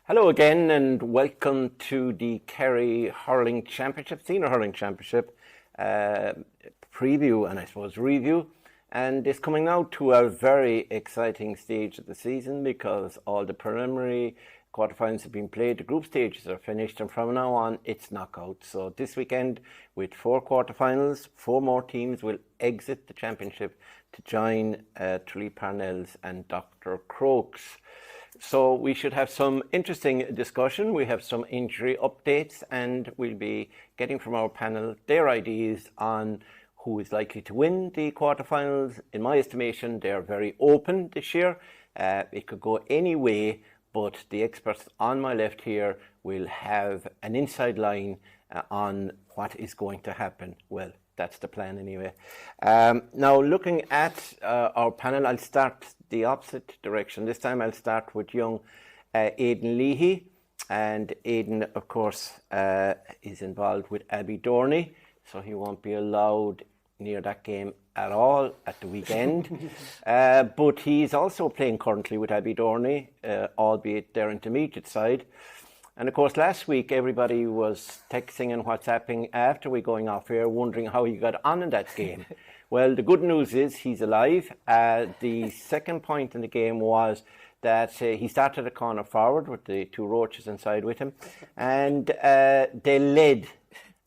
Hello again and welcome to the Kerry Hurling Championship, Senior Hurling Championship preview and I suppose review. And it's coming now to a very exciting stage of the season because all the preliminary quarterfinals have been played, the group stages are finished, and from now on it's knockout. So this weekend with 4 quarterfinals, 4 more teams will exit the championship to join Tralee, Parnells and Dr. Crokes. So we should have some interesting discussion. We have some injury updates and we'll be getting from our panel their ideas on who is likely to win the quarterfinals. In my estimation, they're very open this year. It could go any way, but the experts on my left here will have an inside line on what is going to happen. Well, that's the plan anyway. Now, looking at our panel, I'll start the opposite direction. This time I'll start with young Aidan Leahy. And Aidan, of course, is involved with Abbeydorney, so he won't be allowed near that game at all at the weekend. But he's also playing currently with Abbeydorney, albeit their intermediate side. And of course, last week everybody was texting and WhatsApping after we going off air, wondering how he got on in that game. Well, the good news is he's alive. The second point in the game was that he started a corner forward with the 2 roaches inside with him, and they led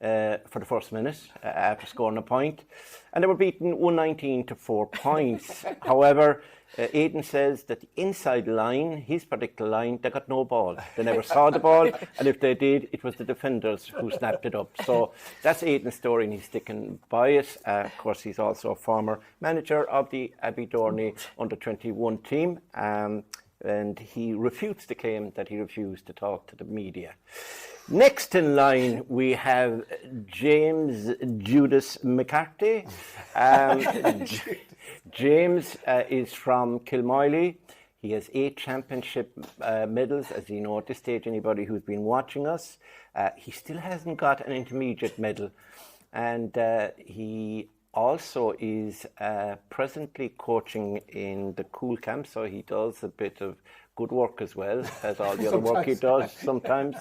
for the first minute after scoring a point, and they were beaten 119 to 4 points. However, Aidan says that the inside line, his particular line, they got no ball. They never saw the ball, and if they did, it was the defenders who snapped it up. So that's Aidan's story, and he's sticking by it. Of course, he's also a former manager of the Abbeydorney under-21 team, and he refutes the claim that he refused to talk to the media. Next in line, we have James Judas McCarthy. James is from Kilmoyley. He has 8 championship medals, as you know at this stage, anybody who's been watching us. He still hasn't got an intermediate medal. And he also is presently coaching in the Cool Camp, so he does a bit of good work as well as all the other work he does sometimes.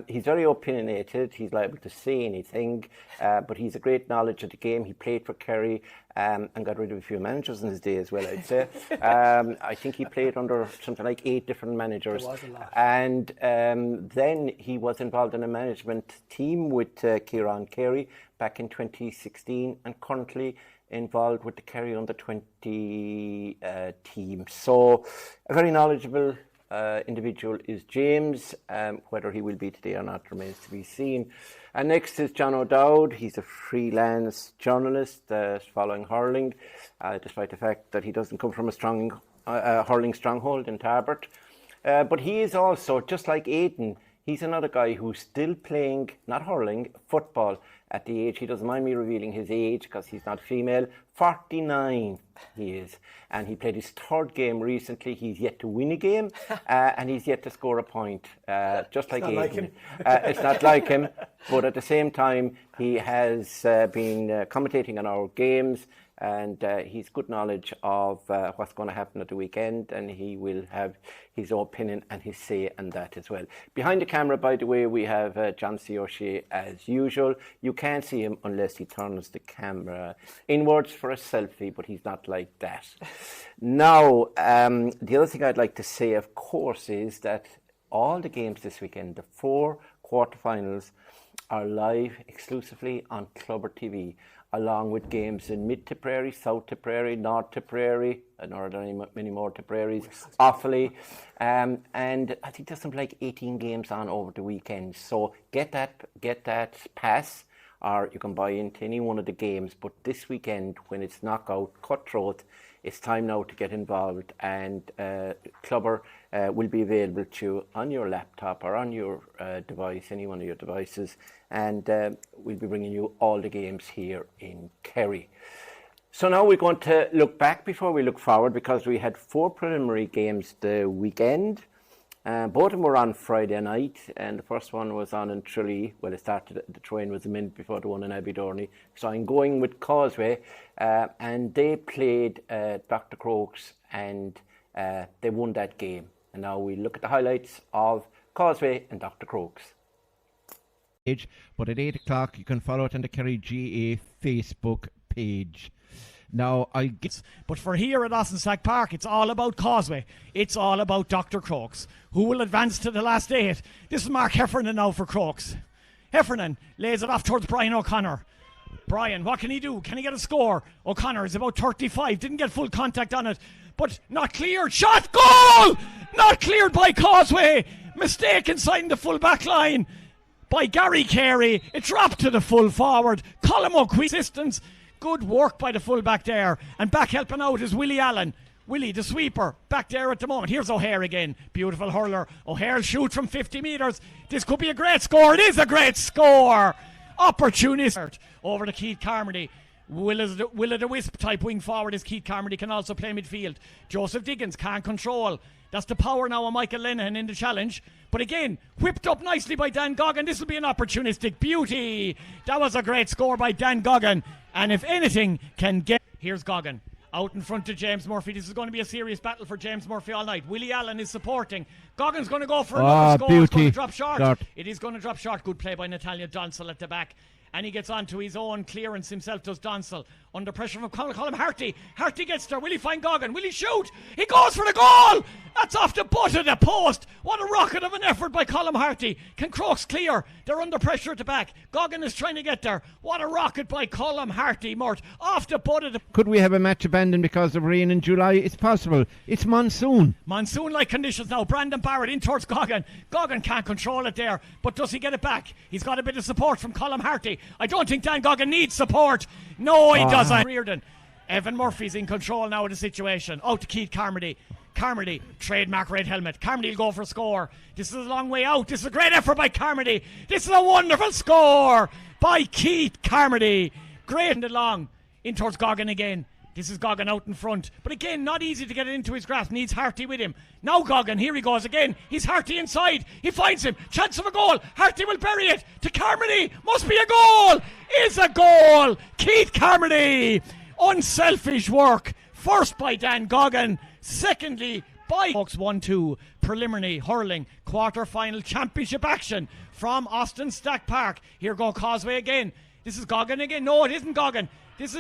He's very opinionated, he's liable to say anything, but he's a great knowledge of the game. He played for Kerry and got rid of a few managers in his day as well, I'd say. I think he played under something like 8 different managers. There was a lot. And then he was involved in a management team with Kerry back in 2016 and currently involved with the Kerry under-20 team. So a very knowledgeable individual is James. Whether he will be today or not remains to be seen. And next is John O'Dowd. He's a freelance journalist following hurling, despite the fact that he doesn't come from a strong hurling stronghold in Tarbert. But he is also, just like Aidan, he's another guy who's still playing, not hurling, football at the age, he doesn't mind me revealing his age because he's not female, 49 he is. And he played his 3rd game recently. He's yet to win a game and he's yet to score a point, just like Aidan. It's not like him, but at the same time, he has been commentating on our games, and he's good knowledge of what's going to happen at the weekend, and he will have his own opinion and his say on that as well. Behind the camera, by the way, we have John C. O'Shea as usual. You can't see him unless he turns the camera inwards for a selfie, but he's not like that. Now, the other thing I'd like to say, of course, is that all the games this weekend, the 4 quarterfinals, are live exclusively on Clubber TV, along with games in Mid Tipperary, South Tipperary, North Tipperary, and are there many more Tipperarys, Offaly, and I think there's something like 18 games on over the weekend. So get that pass, or you can buy into any one of the games. But this weekend, when it's knockout, cutthroat, it's time now to get involved, and Clubber will be available to you on your laptop or on your device, any one of your devices, and we'll be bringing you all the games here in Kerry. So now we're going to look back before we look forward, because we had 4 preliminary games the weekend. Both of them were on Friday night, and the first one was on in Tralee. Well, it started, the train was a minute before the one in Abbeydorney. So I'm going with Causeway, and they played Dr. Crokes, and they won that game. And now we look at the highlights of Causeway and Dr. Crokes. But at 8 o'clock you can follow it on the Kerry GA Facebook page. Now, but for here at Austin Park, it's all about Causeway. It's all about Dr. Crokes, who will advance to the last 8. This is Mark Heffernan now for Crokes. Heffernan lays it off towards Brian O'Connor. Brian, what can he do? Can he get a score? O'Connor is about 35. Didn't get full contact on it, but not cleared. Shot, goal! Not cleared by Causeway. Mistake inside the full back line by Gary Kerry. It dropped to the full forward. Colm O'Queen assistance. Good work by the full-back there. And back helping out is Willie Allen. Willie, the sweeper, back there at the moment. Here's O'Hare again. Beautiful hurler. O'Hare shoot from 50 metres. This could be a great score. It is a great score. Opportunist over to Keith Carmody. Will of the Wisp type wing forward is Keith Carmody. Can also play midfield. Joseph Diggins can't control. That's the power now of Michael Lenihan in the challenge. But again, whipped up nicely by Dan Goggin. This will be an opportunistic beauty. That was a great score by Dan Goggin. And if anything can get... Here's Goggin out in front of James Murphy. This is going to be a serious battle for James Murphy all night. Willie Allen is supporting. Goggin's going to go for another score. Beauty. It's going to drop short. It is going to drop short. Good play by Natalia Donsell at the back. And he gets onto his own clearance himself, does Donsell. Under pressure from Colm Harty. Harty gets there. Will he find Goggin? Will he shoot? He goes for the goal! That's off the butt of the post. What a rocket of an effort by Colm Harty. Can Crokes clear? They're under pressure at the back. Goggin is trying to get there. What a rocket by Colm Harty, Mort. Off the butt of the... Could we have a match abandoned because of rain in July? It's possible. It's monsoon. Monsoon-like conditions now. Brandon Barrett in towards Goggin. Goggin can't control it there, but does he get it back? He's got a bit of support from Colm Harty. I don't think Dan Goggin needs support. No, he doesn't. Reardon. Evan Murphy's in control now of the situation. Out to Keith Carmody. Carmody, trademark red helmet. Carmody will go for a score. This is a long way out. This is a great effort by Carmody. This is a wonderful score by Keith Carmody. Great and along. In towards Goggin again. This is Goggin out in front. But again, not easy to get it into his grasp. Needs Harty with him. Now Goggin, here he goes again. He's Harty inside. He finds him. Chance of a goal. Harty will bury it to Carmody. Must be a goal. Is a goal. Keith Carmody. Unselfish work. First by Dan Goggin. Secondly by Folks 1-2 preliminary hurling quarter-final championship action from Austin Stack Park. Here go Causeway again. This is Goggin again. No, it isn't Goggin. It's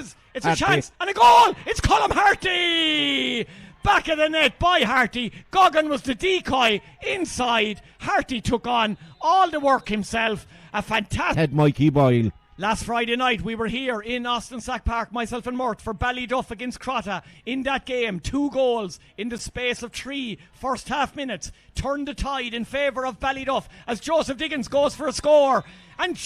a chance and a goal. It's Colm Harty. Back of the net by Harty. Goggin was the decoy inside. Harty took on all the work himself. A fantastic Head Mikey Boyle. Last Friday night we were here in Austin Sack Park, myself and Mort, for Ballyduff against Crotta. In that game, 2 goals in the space of 3 first half minutes turned the tide in favour of Ballyduff as Joseph Diggins goes for a score. And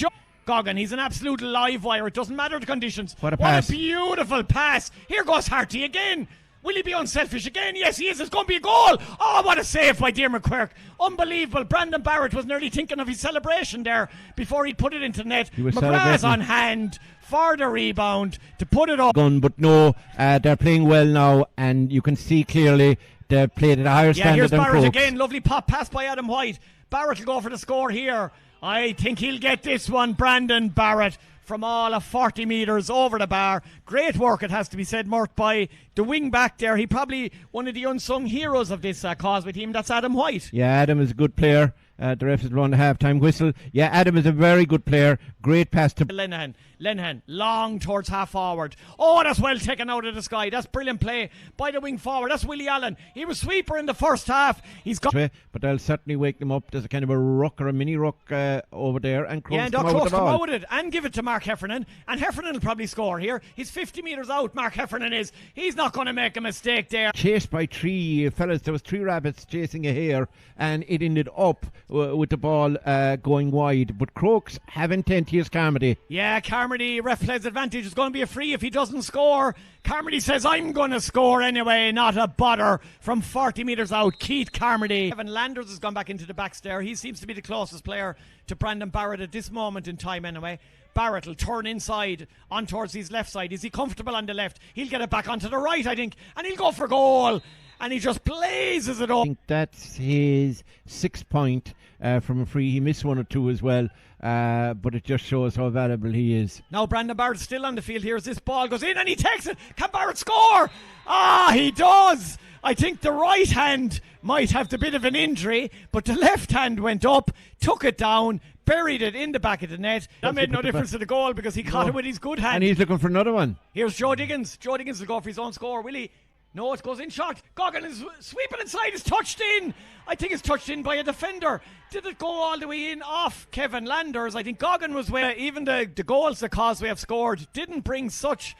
Goggin, he's an absolute live wire. It doesn't matter the conditions. What a pass. What a beautiful pass. Here goes Harty again. Will he be unselfish again? Yes, he is. It's going to be a goal. Oh, what a save by Diarmuid Quirk. Unbelievable. Brandon Barrett was nearly thinking of his celebration there before he put it into net. McGrath's on hand for the rebound to put it up. But no, they're playing well now, and you can see clearly they've played at a higher standard than Barrett Crokes. again. Lovely pop pass by Adam White. Barrett will go for the score here. I think he'll get this one, Brandon Barrett, from all of 40 metres over the bar. Great work, it has to be said, Mort, by the wing back there. He probably one of the unsung heroes of this Causeway team. That's Adam White. Yeah, Adam is a good player. The ref has blown the half-time whistle. Yeah, Adam is a very good player. Great pass to Lenihan, long towards half forward. Oh, that's well taken out of the sky. That's brilliant play by the wing forward. That's Willie Allen. He was sweeper in the first half. He's got... But they'll certainly wake them up. There's a kind of a ruck or a mini ruck over there. And Crokes come out with it and give it to Mark Heffernan. And Heffernan will probably score here. He's 50 metres out, Mark Heffernan is. He's not going to make a mistake there. Chased by 3 fellas. There was 3 rabbits chasing a hare, and it ended up with the ball going wide. But Crokes have intent. Here's Carmody. Yeah, Carmody, ref plays advantage. It's going to be a free if he doesn't score. Carmody says, I'm going to score anyway. Not a bother from 40 metres out. Keith Carmody. Evan Landers has gone back into the back stair. He seems to be the closest player to Brandon Barrett at this moment in time anyway. Barrett will turn inside on towards his left side. Is he comfortable on the left? He'll get it back onto the right, I think, and he'll go for goal. And he just blazes it up. I think that's his 6th point from a free. He missed 1 or 2 as well, but it just shows how valuable he is. Now Brandon Barrett's still on the field here as this ball goes in and he takes it. Can Barrett score? Ah, he does. I think the right hand might have the bit of an injury, but the left hand went up, took it down, buried it in the back of the net. That made no difference to the goal because he caught it with his good hand. And he's looking for another one. Here's Joe Diggins. Joe Diggins will go for his own score, will he? No, it goes in shot. Goggin is sweeping inside. It's touched in. I think it's touched in by a defender. Did it go all the way in off Kevin Landers? I think Goggin was where even the goals that Causeway have scored didn't bring such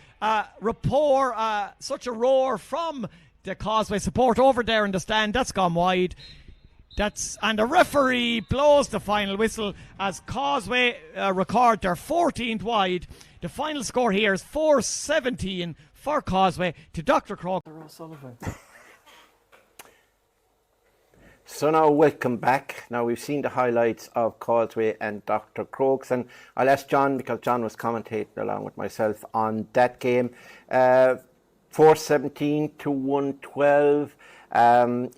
rapport, such a roar from the Causeway support over there in the stand. That's gone wide. And the referee blows the final whistle as Causeway record their 14th wide. The final score here is 4-17 for Causeway to Dr. Crokes. So now welcome back. Now we've seen the highlights of Causeway and Dr. Crokes, and I'll ask John, because John was commentating along with myself on that game. 4-17 to 112.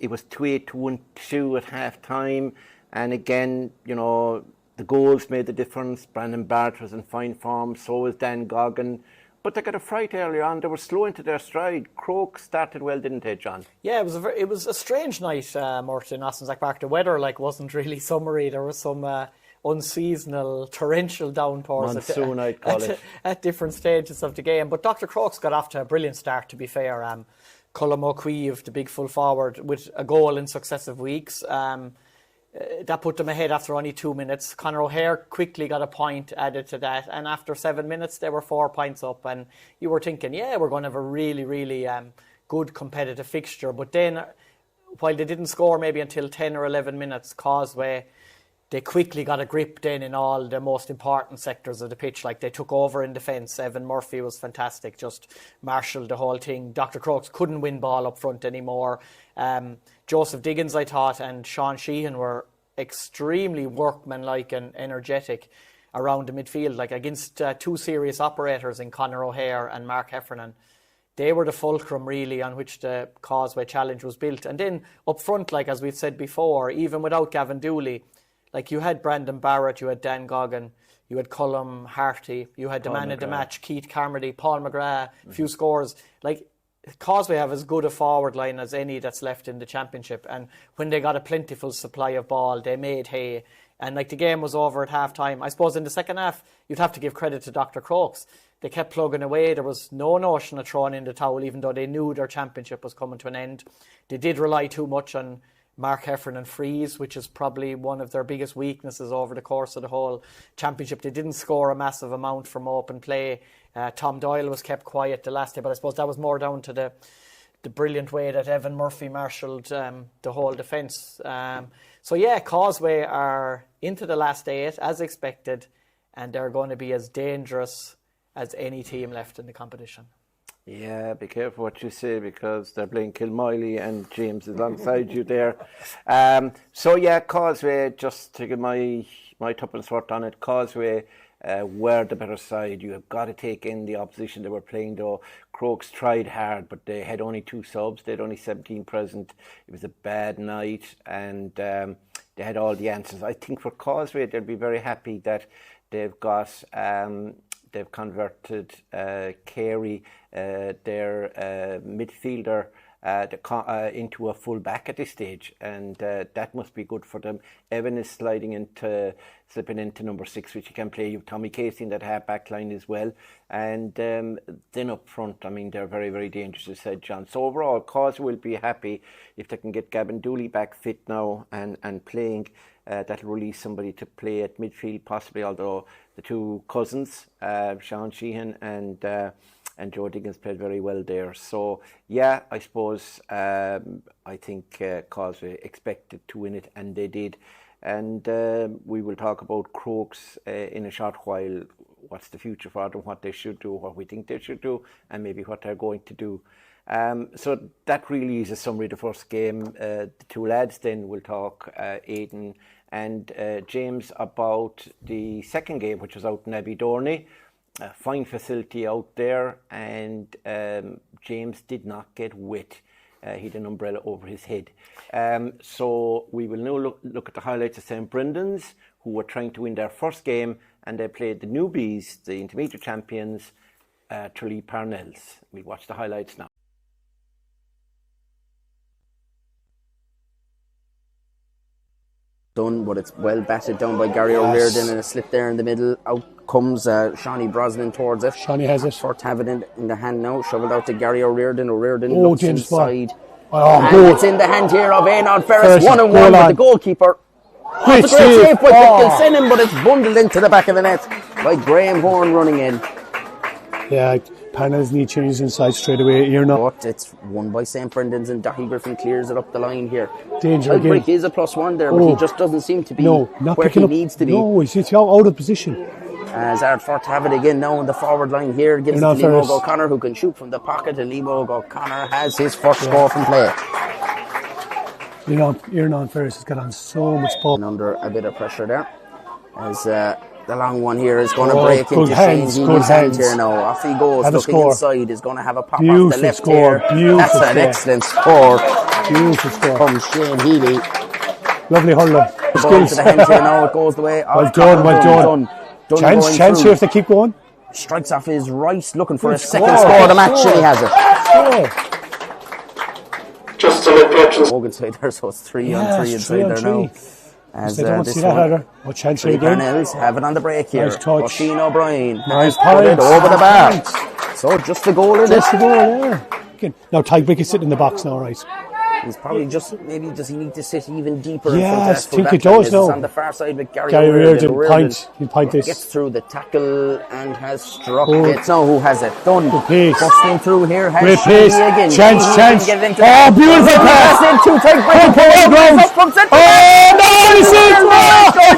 It was 2-8 to 1-2 at half time, and again, you know, the goals made the difference. Brandon Barrett was in fine form, so was Dan Goggin. But they got a fright earlier on. They were slow into their stride. Crokes started well, didn't they, John? Yeah, it was a strange night, Mort, in Sack Park. The weather wasn't really summery. There was some unseasonal, torrential downpours Monsoon, I'd call it. At different stages of the game. But Dr. Crokes got off to a brilliant start, to be fair. Colm O'Queeve, the big full forward, with a goal in successive weeks. That put them ahead after only 2 minutes. Conor O'Hare quickly got a point added to that, and after 7 minutes they were 4 points up, and you were thinking, yeah, we're going to have a really, really good competitive fixture. But then, while they didn't score maybe until 10 or 11 minutes, Causeway, they quickly got a grip then in all the most important sectors of the pitch. Like, they took over in defence. Evan Murphy was fantastic, just marshalled the whole thing. Dr. Crokes couldn't win ball up front anymore. Joseph Diggins, I thought, and Sean Sheehan were extremely workmanlike and energetic around the midfield, like against two serious operators in Conor O'Hare and Mark Heffernan. They were the fulcrum really on which the Causeway challenge was built. And then up front, like as we've said before, even without Gavin Dooley, like you had Brandon Barrett, you had Dan Goggin, you had Colm Harty, you had the man of the match, Keith Carmody, Paul McGrath, a few scores. Like, Causeway have as good a forward line as any that's left in the championship, and when they got a plentiful supply of ball, they made hay. And like, the game was over at half time. I suppose in the second half you'd have to give credit to Dr. Crokes. They kept plugging away. There was no notion of throwing in the towel, even though they knew their championship was coming to an end. They did rely too much on Mark Heffernan frees, which is probably one of their biggest weaknesses over the course of the whole championship. They didn't score a massive amount from open play. Tom Doyle was kept quiet the last day, but I suppose that was more down to the brilliant way that Evan Murphy marshalled the whole defence. So yeah, Causeway are into the last 8 as expected, and they're going to be as dangerous as any team left in the competition. Yeah, be careful what you say, because they're playing Kilmoyley and James is alongside you there. So yeah, Causeway, just to give my tuppence worth on it, Causeway were the better side. You have got to take in the opposition they were playing, though. Crokes tried hard, but they had only 2 subs. They had only 17 present. It was a bad night, and they had all the answers. I think for Causeway, they'll be very happy that they've got... they've converted Kerry, their midfielder, into a full back at this stage, and that must be good for them. Evan is slipping into number 6, which he can play. You have Tommy Casey in that half back line as well, and then up front, I mean, they're very, very dangerous, as said John. So overall, Causeway will be happy if they can get Gavin Dooley back fit now and playing. That'll release somebody to play at midfield, possibly, although the two cousins, Sean Sheehan and Joe Diggins, played very well there. So, yeah, I suppose I think Causeway expected to win it, and they did. And we will talk about Crokes in a short while, what's the future for them, what they should do, what we think they should do, and maybe what they're going to do. So that really is a summary of the first game. The two lads then will talk, Aidan and James, about the second game, which was out in Abbeydorney. A fine facility out there, and James did not get wet. He had an umbrella over his head. So we will now look at the highlights of St. Brendan's, who were trying to win their first game, and they played the newbies, the intermediate champions, Tralee Parnells. We'll watch the highlights now. done, but it's well batted down by Gary O'Riordan, and a slip there in the middle. Out comes Shawnee Brosnan towards it. Shawnee has it. Fort have it in the hand now, shovelled out to Gary O'Riordan. O'Riordan Oh, looks James inside. Oh, And it's in the hand here of Aidan Ferris, 1-1 with the goalkeeper. Great It's a great save by Oh. Kilsinnon, but it's bundled into the back of the net by Graham Horn running in. Yeah, Parnells need changes inside straight away. You're not. But it's won by St. Brendan's, and Daithí Griffin clears it up the line here. Danger Tiebreak again. is a +1 there, but he just doesn't seem to be No, not where picking he up. needs to be. No, he's out of position. As Ardfort have it again now on the forward line here. Gives it to Aidan Liam Ferris. O'Connor, who can shoot from the pocket, and Liam O'Connor has his first score from play. Aidan Ferris has got on so much ball. And under a bit of pressure there. As the long one here is going to break good into hands, Shane good Healy's hand hands. here now. Off he goes, Have a looking score. inside. Is going to have a pop off Beautiful the left score, here. beautiful That's an score. excellent score Beautiful score. from Shane Healy. Lovely hurler. Ball to Skills. the hand here now. It goes the way of Well done, well done. Done Chance going here through. if they keep going. Strikes off his right, looking for Good a second score, score of the good match, score. and he has it. Oh, Just to let patrons Morgan side there, so it's 3 yeah, on 3 it's inside 3 on there 3. now. As They don't this see that one, either. What chance here three again? Parnells have it on the break here. Nice touch. Oisin O'Brien Nice has put it points. over the bar. Points. So just the goal in Just it. the goal there. Again. Now Tybrick is sitting in the box now, right? He's probably maybe does he need to sit even deeper? Yes, in front of that think full it back line? does It's now. on the far side with Gary Gary O'Riordan. O'Riordan, he'll point this. Gets through the tackle and has struck Oh. it. Now who has it? Done. Good pace. Busting through here. Has Great Sheehy pace. again. Chance, Sheehy chance. can get it into Oh, the- beautiful pass. That's in, 2 tight by Oh, the ground. up from centre. Oh, no, it's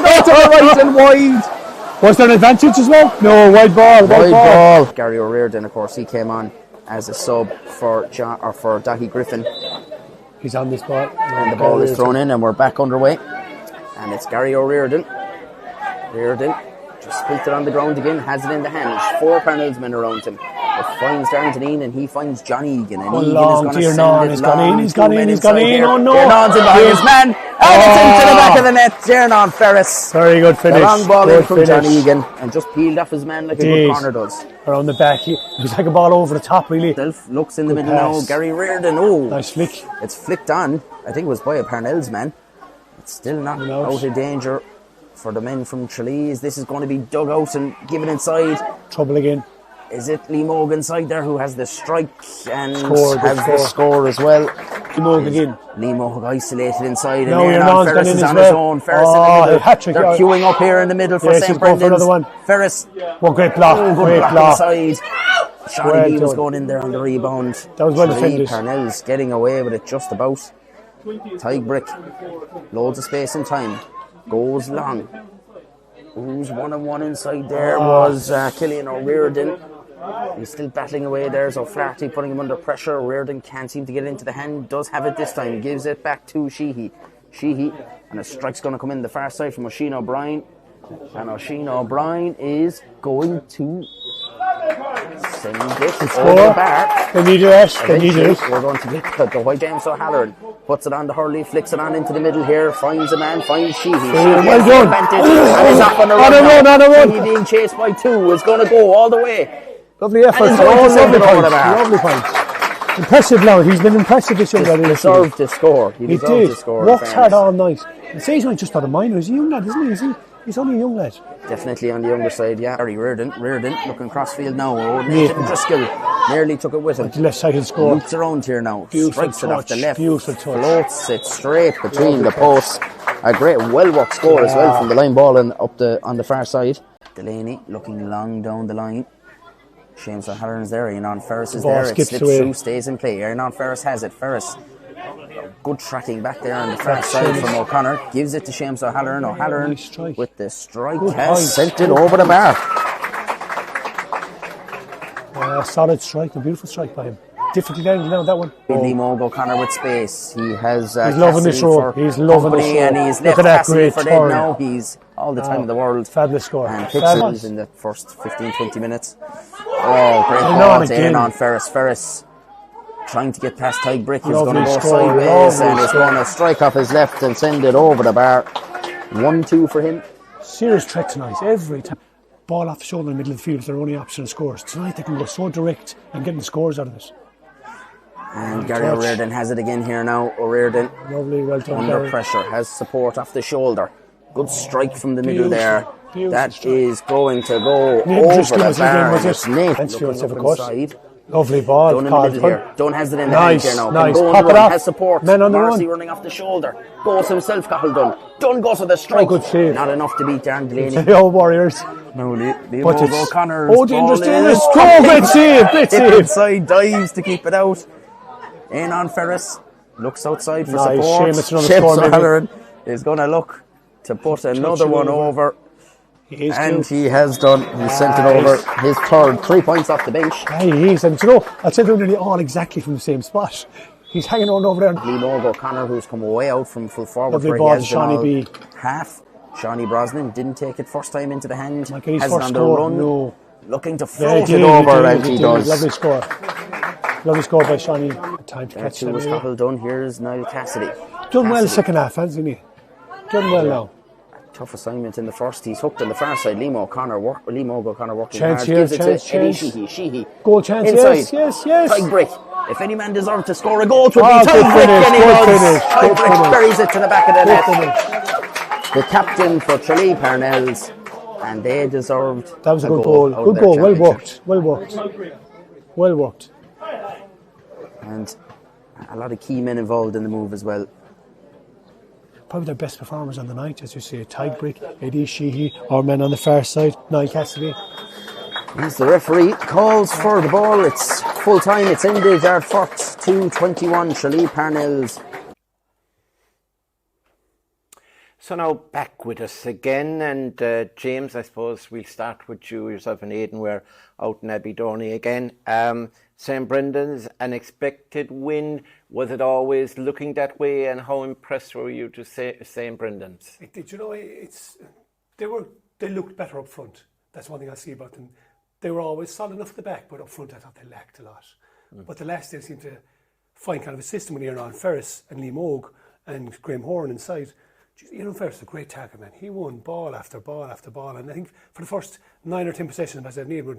Goes to the right and wide. Was there an advantage as well? No, wide ball. Wide ball. Gary O'Riordan, of course, he came on as a sub for Daithí Griffin. He's on this ball. And the ball is thrown in, and we're back underway. And it's Gary O'Riordan. O'Riordan just spilt it on the ground again, has it in the hands. 4 Parnells men around him. But finds Darrenton and he finds Johnny Egan. And Oh, Egan long is going to dear send Non, it he's gone long. in, he's gone 2 men in, he's gone inside in, here. oh no. Tiernaun's in behind his man. And it's into the back of the net. Tiernaun Ferris. Very good finish. The long ball in Good from finish. Johnny Egan and just peeled off his man like a good Jeez. corner does. Around the back. It was like a ball over the top, really. Self looks in the Good middle now. pass. Gary Reardon. Oh, Nice flick. it's flicked on. I think it was by a Parnells man. It's still not No. out of danger for the men from Tralee. This is going to be dug out and given inside. Trouble again. Is it Lee Morgan side there who has the strike and Score, good has the score as well? Moog again. Lee Morgan isolated inside, No, and your Aidan man's Ferris gone in is as on well. his own. Ferris in Oh, the middle. hat-trick, They're yeah. queuing up here in the middle for Yes, St. he's going for Brendan's. another one. Ferris, One great block. good Great block block. inside. Shawnee Well Lee was done. going in there on the rebound. That was well Tralee, defended. Parnells getting away with it just about. Tybrick, loads of space and time. Goes long. Who's 1-on-1 inside there was Killian O'Riordan. He's still battling away there, so Flaherty putting him under pressure. O'Riordan can't seem to get it into the hand. Does have it this time. Gives it back to Sheehy. And a strike's going to come in the far side from Oisin O'Brien. And Oisin O'Brien is going to send it over the bar. They needed it. They needed it. We're going to get the white James O'Halloran. Puts it on the Hurley, flicks it on into the middle here, finds a man, finds Sheehy. Well done. And is off on a On a run, on a run. Sheehy being chased by 2 is going to go all the way. Lovely effort. And he's going to send lovely it over points. the bar. Lovely points. Impressive now. He's been impressive this young lad. He deserved to score. He He deserved did. to score. in Worked hard fairness. all night. And say he's not just not a minor. He's a young lad, isn't he? He's only a young lad. Definitely on the younger side, yeah. Harry Reardon looking crossfield now. Oh, Nathan Driscoll nearly took it with him. The left side will score. Loops around here now. Beautiful Strikes it off the touch, left. beautiful touch. Floats it straight between the posts. A great well-worked score as well from the line ball and up on the far side. Delaney looking long down the line. Seamus O'Halloran's there. Aidan Ferris is Ball there. It skips slips away. through, stays in play. Aidan Ferris has it. Ferris. Good tracking back there on the far side from O'Connor. Gives it to Seamus O'Halloran. O'Halloran Nice strike. with the strike Good has point. sent it over the bar. Solid strike. A beautiful strike by him. Difficult angle now, that one. Lee Moog O'Connor with space. He has He's loving this Cassidy row. for He's loving this company, row. and he's Look left at that Cassidy great for dead turn. now. He's all the time in the world. Fabulous score. And picks Fabulous. it in the first 15-20 minutes. Oh, great Aidan ball to again. Aidan Ferris. Ferris trying to get past Tybrick. He's Lovely going to go score, sideways lovely and he's score. going to strike off his left and send it over the bar. 1-2 for him. Serious threat tonight. Every time. Ball off the shoulder in the middle of the field is their only option of scores. Tonight they can go so direct and getting scores out of it. And Gary O'Riordan has it again here now. O'Riordan Lovely, well done, under Gary. pressure, has support off the shoulder. Good strike from the middle there. That strike. is going to go Nate over just the gives bar. again, was it? It's Nate Thanks for looking yourself, up of course. inside. Lovely ball. Done in the middle here. Done has it in the Nice, hand here now. nice. Can go Pop and it run, up. has support. Men on the Marcy run. running off the shoulder. Goes himself, Cahill Dunn. Dunn goes for the strike. good save. Not enough to beat Darren Delaney. Oh, Warriors. No, Liam But it's O'Connor's oh, dangerous, ball dangerous. is- Oh, great save, great Hit save. inside, dives to keep it out. In on Ferris. Looks outside for Nice, support. Seamus on the Seamus score, maybe. O'Halloran is going to look to put another one over. He is And too. he has done. He sent it over his third. 3 points off the bench. He is, and you know, I'd say they're nearly all exactly from the same spot. He's hanging around over there. Liam O'Connor, who's come way out from full forward, Lovely where ball he has to been Shawnee all B. half. Shawnee Brosnan didn't take it first time into the hand. Might get his Has it first on the score. run. No. Looking to Yeah, float he it did, over, he and did. he does. Lovely score. Lovely score by Shawnee. Time to That catch too them. was Cahill Dunn. Here's Niall Cassidy. Done well Cassidy. second half, hasn't he? Done well now. Tough assignment in the first. He's hooked on the far side. Liam O'Connor working Chance hard. here, Gives it chance, to Eddie chance. Sheehy. Goal chance, Inside. yes. Tight break. If any man deserved to score a goal, it would Ah, be good Tight break, finish, and he good does. finish, Tight good break finish. buries it to the back of the Good net. finish. The captain for Tralee Parnells, and they deserved That was a good goal. goal. out of Good their goal. Well championship. worked. Well worked. And a lot of key men involved in the move as well. Probably their best performers on the night, as you say. Tidebrick, Eddie Sheehy, our men on the far side, Niall Cassidy. As the referee calls for the ball, it's full time, it's ended at 2:21, Tralee Parnells. So now back with us again, and James, I suppose we'll start with you. Yourself and Aidan were out in Abbeydorney again. St. Brendan's, an expected win. Was it always looking that way, and how impressed were you to St. Brendan's? Did you know, they looked better up front. That's one thing I see about them. They were always solid enough at the back, but up front I thought they lacked a lot. But the last they seemed to find kind of a system when you're on Ferris and Liam Ogue and Graham Horan inside. Ian Ferris is a great tackle, man. He won ball after ball after ball, and I think for the first 9 or 10 possessions, as I've named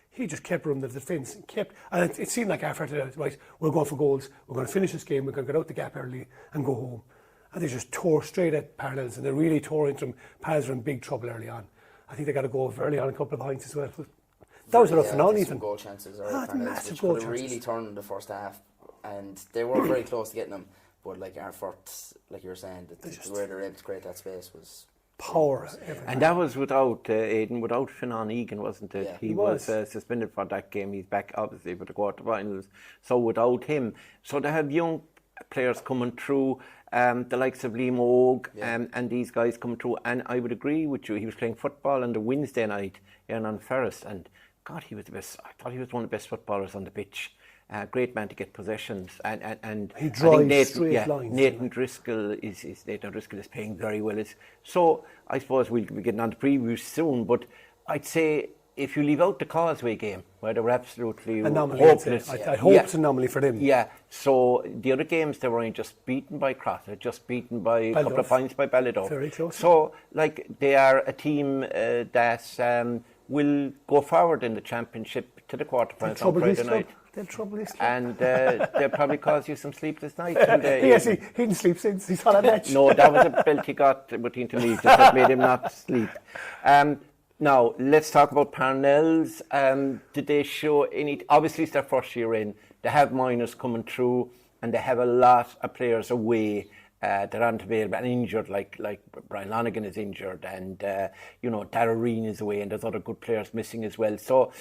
he just kept room the defence and kept. And it seemed like after right, we're going for goals. We're going to finish this game. We're going to get out the gap early and go home. And they just tore straight at Parnells, and they really tore into them. Parnells were in big trouble early on. I think they got a goal early on, a couple of points as well. That was enough for now, even. Goal chances, Massive which goal could have chances. really turned the first half, and they were very close to getting them. But like Arfort, like you were saying, where they were able to create that space was power. And that was without Aidan, without Finan Egan, wasn't it? Yeah. He was suspended for that game. He's back, obviously, for the quarterfinals. So without him, so they have young players coming through, the likes of Liam Ogue, and these guys coming through. And I would agree with you. He was playing football on the Wednesday night here on Ferris, and God, he was the best. I thought he was one of the best footballers on the pitch. Great man to get possessions, and he drives straight lines. Nathan Driscoll is playing very well. So I suppose we'll be getting on the previews soon, but I'd say if you leave out the Causeway game where they were absolutely hopeless, I hope it's an anomaly for them. Yeah. So the other games they were only just beaten by Crotta, just beaten by a couple of points by Ballyduff. Very close. So like they are a team that will go forward in the championship to the quarterfinals on Friday night. And they'll probably cause you some sleepless nights. Yes, he didn't sleep since he saw that match. No, that was a belt he got with Inter League that made him not sleep. Now, let's talk about Parnells. Did they show any... Obviously, it's their first year in. They have minors coming through, and they have a lot of players away. They're unavailable and injured, like Brian Lonigan is injured, and Darreen is away, and there's other good players missing as well. So,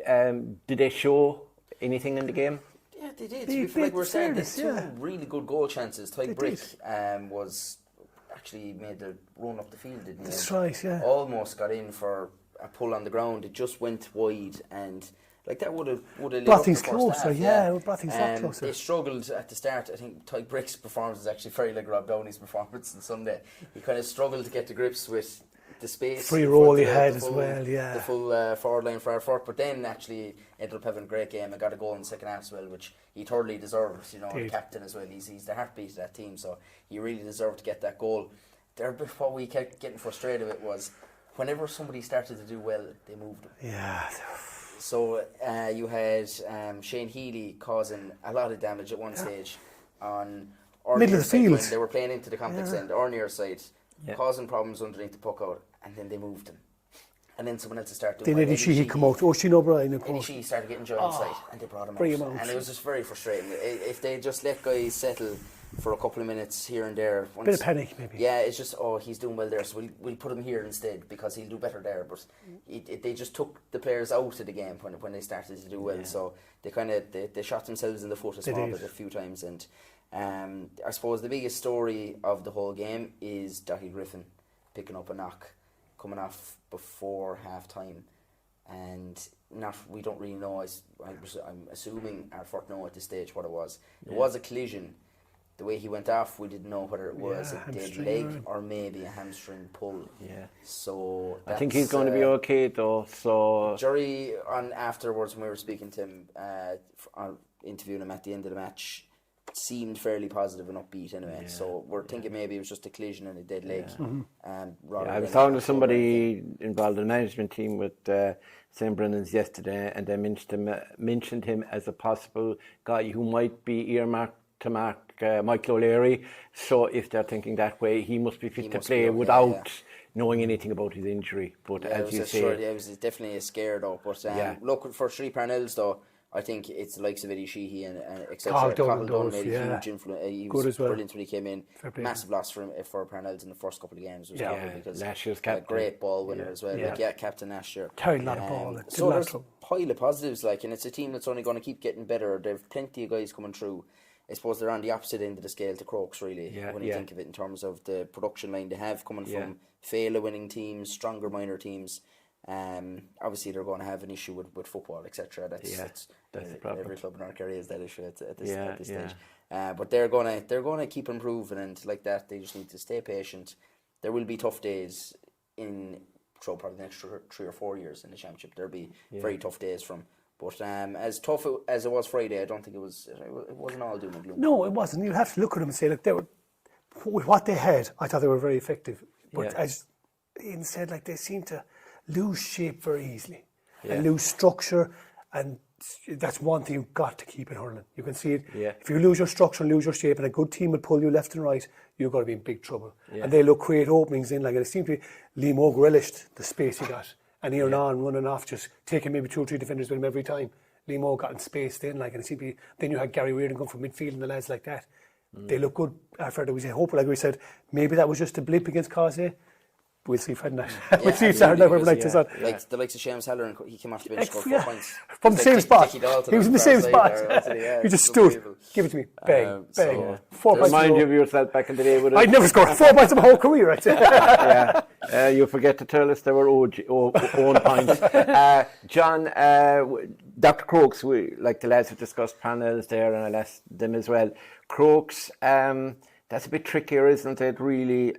did they show anything in the game? Yeah, they did. Like we were saying, there's two really good goal chances. Tyke Brick was actually made the run up the field, didn't he? That's right, yeah. Almost got in for a pull on the ground. It just went wide, and like that would have brought things closer. It brought things a lot closer. They struggled at the start. I think Tyke Brick's performance is actually very like Rob Downey's performance on Sunday. He kind of struggled to get to grips with the space. Free roll he had as well, yeah. The full forward line for Arfort, but then actually ended up having a great game and got a goal in the second half as well, which he thoroughly deserved. The captain as well. He's the heartbeat of that team, so he really deserved to get that goal. What we kept getting frustrated with was whenever somebody started to do well, they moved them. Yeah. So you had Shane Healy causing a lot of damage at one stage on Middle of the field. They were playing into the complex end, or near side, causing problems underneath the puck out, and then they moved him. And then someone else started doing it. Then Eddie Sheehy come out. Shane O'Brien, of Eddie course. Sheehy started getting joy inside, and they brought him out. And it was just very frustrating. If they just let guys settle for a couple of minutes here and there. Bit of panic, maybe. Yeah, it's just, he's doing well there, so we'll put him here instead because he'll do better there. But they just took the players out of the game when they started to do well. So they they shot themselves in the foot a small bit a few times. And I suppose the biggest story of the whole game is Dougie Griffin picking up a knock, coming off before half time, and we don't really know. I'm assuming our fourth know at this stage what it was. It was a collision. The way he went off, we didn't know whether it was a dead leg or maybe a hamstring pull. Yeah. So I think he's going to be okay though. So Jerry, on afterwards when we were speaking to him, interviewing him at the end of the match, seemed fairly positive and upbeat anyway. So we're thinking maybe it was just a collision and a dead leg. I was talking to somebody involved in the management team with St. Brennan's yesterday, and they mentioned him as a possible guy who might be earmarked to mark Michael O'Leary. So if they're thinking that way, he must be fit to play without knowing anything about his injury. But as you say, it was definitely a scare though. But look, for three Parnells though, I think it's the likes of Eddie Sheehy and etc. Cahill made a huge influence. He was brilliant when he came in. Massive loss for Parnells in the first couple of games. Was because last year's captain, great ball winner as well. Captain last year. Carried a lot of ball. So there's a pile of positives, and it's a team that's only going to keep getting better. They've plenty of guys coming through. I suppose they're on the opposite end of the scale to Crokes, really, when you think of it in terms of the production line they have coming from Fela winning teams, stronger minor teams. Obviously, they're going to have an issue with football, etc. That's the problem. Every club in our Kerry has that issue at this stage. But they're going to keep improving, and like that, they just need to stay patient. There will be tough days throughout probably the next 3 or 4 years in the championship. There'll be very tough days from. But as tough as it was Friday, I don't think it wasn't all doom and gloom. No, it wasn't. You have to look at them and say, look, with what they had, I thought they were very effective. But as Ian said, they seem to lose shape very easily and lose structure, and that's one thing you've got to keep in hurling. You can see it. If you lose your structure and lose your shape, and a good team will pull you left and right, you're going to be in big trouble. And they'll create openings in, and it seemed to be Liam Moog relished the space he got. And Ian on running off, just taking maybe 2 or 3 defenders with him every time. Liam Moog got in space then, and it seemed to be, then you had Gary Reardon come from midfield and the lads like that. They look good after that. We say, hopefully, like we said, maybe that was just a blip against Causeway. We'll see Friday night. We'll see Saturday night, whatever night is on. Like the likes of Seamus Heller, and he came off the bench, scored 4 points. From the same spot. He was in the same spot. He just stood. Give it to me. Bang, bang. 4 points. Remind you of yourself back in the day. I'd never scored 4 points in my whole career, I'd say. You forget to tell us there were own points. John, Dr. Crokes, like the lads have discussed Parnells there, and I'll ask them as well. Crokes, that's a bit trickier, isn't it, really?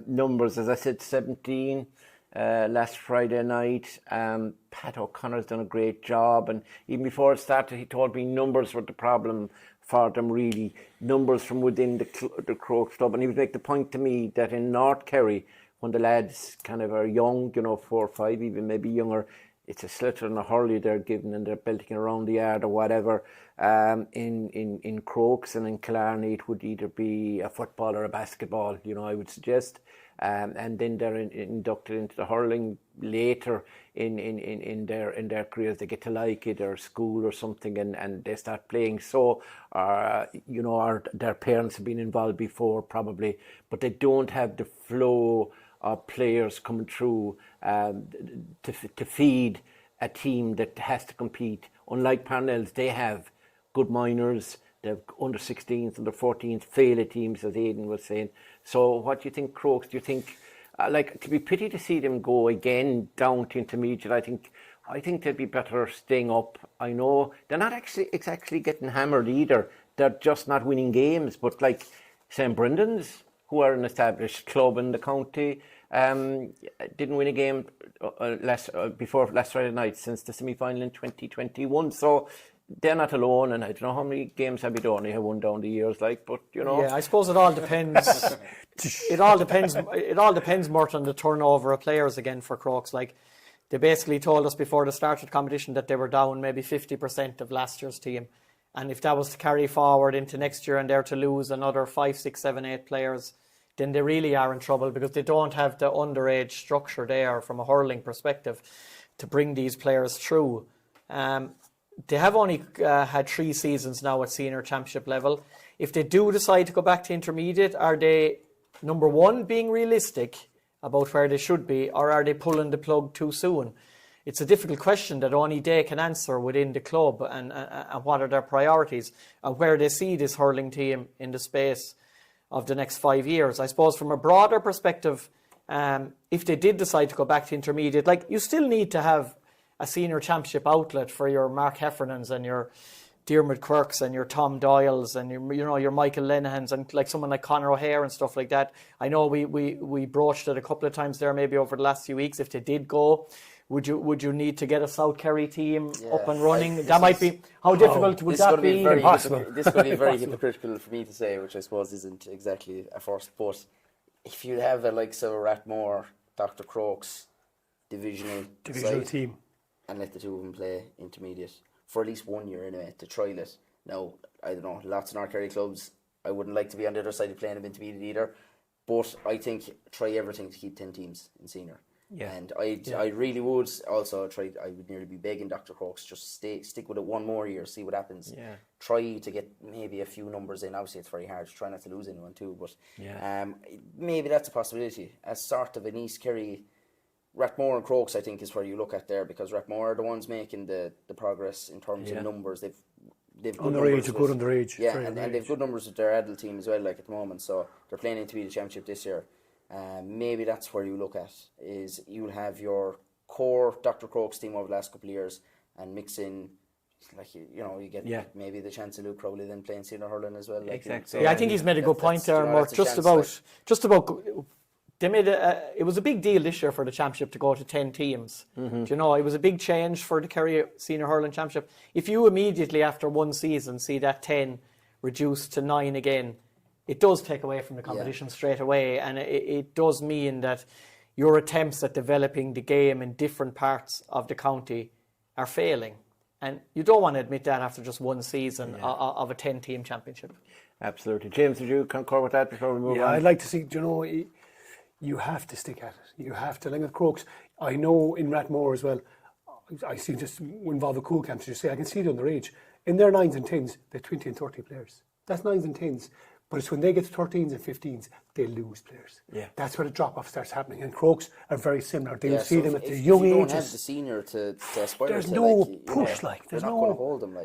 Numbers, as I said, 17 last Friday night. Pat O'Connor's done a great job, and even before it started, he told me numbers were the problem for them, really. Numbers from within the Crokes club, and he would make the point to me that in North Kerry, when the lads kind of are young, 4 or 5, even maybe younger, it's a sliotar and a hurley they're given, and they're belting around the yard or whatever. In Crokes and in Killarney, it would either be a football or a basketball, I would suggest. And then they're inducted into the hurling later in their careers. They get to like it, or school or something, and they start playing. So, their parents have been involved before probably, but they don't have the flow of players coming through to feed a team that has to compete. Unlike Parnells, they have good minors, they have under 16s, under 14s, Fela teams, as Aidan was saying. So what do you think, Crokes? Do you think, to be pity to see them go again down to intermediate? I think they'd be better staying up. I know they're not exactly getting hammered either. They're just not winning games. But like St. Brendan's, who are an established club in the county, didn't win a game before last Friday night since the semi-final in 2021. So they're not alone, and I don't know how many games Abbeydorney have won down the years, but Yeah, I suppose it all depends. It all depends, Mort, on the turnover of players again for Crokes. they basically told us before the start of the competition that they were down maybe 50% of last year's team. And if that was to carry forward into next year and they're to lose another 5, 6, 7, 8 players, then they really are in trouble because they don't have the underage structure there from a hurling perspective to bring these players through. They have only had 3 seasons now at senior championship level. If they do decide to go back to intermediate, are they, number one, being realistic about where they should be, or are they pulling the plug too soon? It's a difficult question that only they can answer within the club, and what are their priorities and where they see this hurling team in the space of the next 5 years. I suppose from a broader perspective, if they did decide to go back to intermediate, like, you still need to have a senior championship outlet for your Mark Heffernans and your Diarmuid Quirks and your Tom Doyles and your Michael Lenahans and like someone like Conor O'Hare and stuff like that. I know we broached it a couple of times there maybe over the last few weeks. If they did go, would you need to get a South Kerry team up and running? That might be, how difficult would that be? Impossible. This is going to be very hypocritical for me to say, which I suppose isn't exactly a first, but if you have a like so Rathmore, Dr. Crokes divisional team, and let the two of them play intermediate for at least 1 year anyway to trial it. Now, I don't know, lots of North Kerry clubs, I wouldn't like to be on the other side of playing them intermediate either, but I think try everything to keep 10 teams in senior. Yeah. And I really would also I would nearly be begging Dr. Crokes, just stick with it 1 more year, see what happens. Yeah. Try to get maybe a few numbers in. Obviously, it's very hard to try not to lose anyone too, but maybe that's a possibility. As sort of an East Kerry, Rathmore and Crokes, I think, is where you look at there, because Rathmore are the ones making the progress in terms of numbers. They've good numbers. Good underage. Yeah, and they've good numbers with their adult team as well, like at the moment. So they're playing into the championship this year. Maybe that's where you look at, is you'll have your core Dr. Crokes team over the last couple of years and mix in, like, you get maybe the chance of Luke Crowley then playing senior hurling as well. Like, exactly. So I think he's made a good point there, Mort. Just about. They made it was a big deal this year for the championship to go to 10 teams. Mm-hmm. It was a big change for the Kerry Senior Hurling Championship. If you immediately after 1 season see that 10 reduced to 9 again, it does take away from the competition straight away, and it does mean that your attempts at developing the game in different parts of the county are failing. And you don't want to admit that after just 1 season of a 10-team championship. Absolutely. James, would you concur with that before we move on? Yeah, I'd like to see, you have to stick at it. You have to. Like at Crokes, I know in Rathmore as well, I see just involved with cool camps, you say, I can see it underage. In their 9s and 10s, they're 20 and 30 players. That's 9s and 10s. But it's when they get to 13s and 15s, they lose players. Yeah. That's where the drop-off starts happening. And Crokes are very similar. They'll see them at the young ages. You don't have the senior to aspire there's to. No push, there's not going to hold them.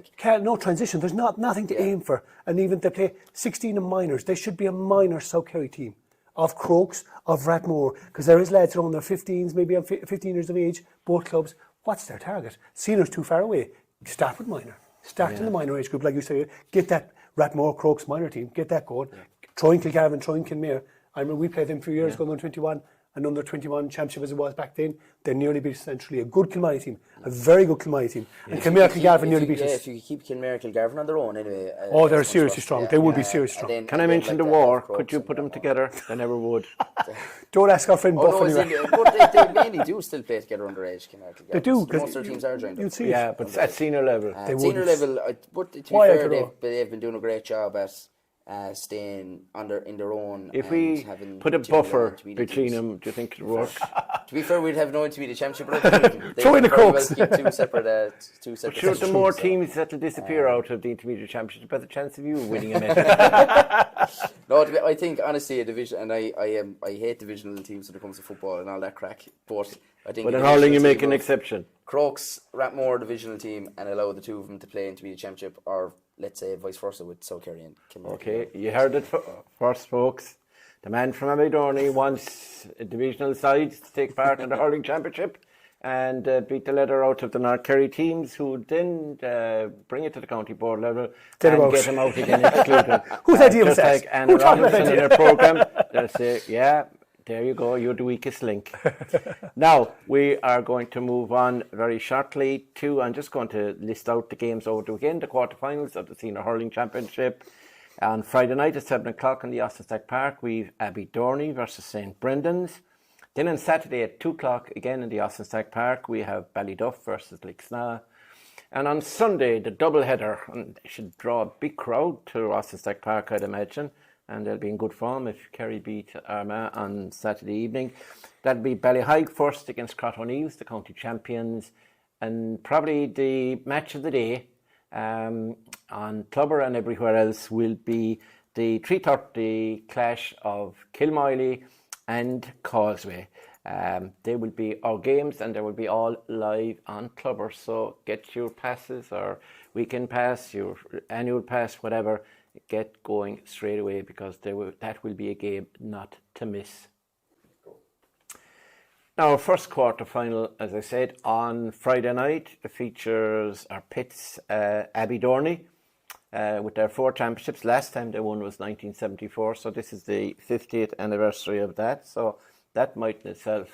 No transition. There's nothing to aim for. And even they play 16 and minors. They should be a minor South Kerry team of Crokes, of Rathmore, because there is lads around their 15s, maybe 15 years of age, both clubs. What's their target? Senior's too far away. Start with minor. Start in the minor age group, like you say. Get that Rathmore Crokes minor team. Get that going. Try in Kilgarvan, try in Kinmare. I remember we played them a few years ago, under 21, and under 21 championship as it was back then. They nearly beat essentially a good Kilmoyley team, a very good Kilmoyley team. And Kinmare Kilgarvan nearly beat us. If you keep Kinmare Kilgarvan on their own anyway. They're seriously strong. They would be seriously strong. Can I mention the war? Could you put them together? They never would. Don't ask our friend Buff anyway. But they mainly do still play together underage. They do. Most of their teams are joined up. Yeah, but at senior level. Senior level, but to be fair, they've been doing a great job at staying in their own. If we put a buffer between them, do you think it would work? To be fair, we'd have no intermediate championship. Throw in the Crokes. Two separate. But sure, the more teams that will disappear out of the intermediate championship, the better chance of you winning a medal. No, I think honestly a division, and I hate divisional teams when it comes to football and all that crack. But I think. But in hurling, you make an exception. Crokes, Rathmore divisional team, and allow the two of them to play intermediate championship, or let's say vice versa with South Kerry and Kilmoyley. Okay, you heard it first, folks. The man from Abbeydorney wants a divisional side to take part in the hurling championship and beat the leather out of the North Kerry teams, who then bring it to the county board level and get them out again, exclude them. Whose idea was that? Like Anna Robinson in their programme, they'll say, yeah, there you go, you're the weakest link. Now, we are going to move on very shortly to, I'm just going to list out the games over the weekend, the quarterfinals of the Senior Hurling Championship. On Friday night at 7 o'clock in the Austin Park, we've Abbeydorney versus St. Brendan's. Then on Saturday at 2 o'clock, again in the Austin Park, we have Ballyduff versus Lixnaw. And on Sunday, the doubleheader, and they should draw a big crowd to Austin Park, I'd imagine, and they'll be in good form if Kerry beat Armagh on Saturday evening. That'll be Ballyheigue first against Crotta Gaa, the county champions, and probably the match of the day on Clubber and everywhere else will be the 3:30 clash of Kilmoyley and Causeway. They will be our games, and they will be all live on Clubber. So get your passes or weekend pass, your annual pass, whatever. Get going straight away, because that will be a game not to miss. Now, our first quarter final, as I said, on Friday night. The features are Pitt's Abbeydorney with their 4 championships. Last time they won was 1974, so this is the 50th anniversary of that. So that might in itself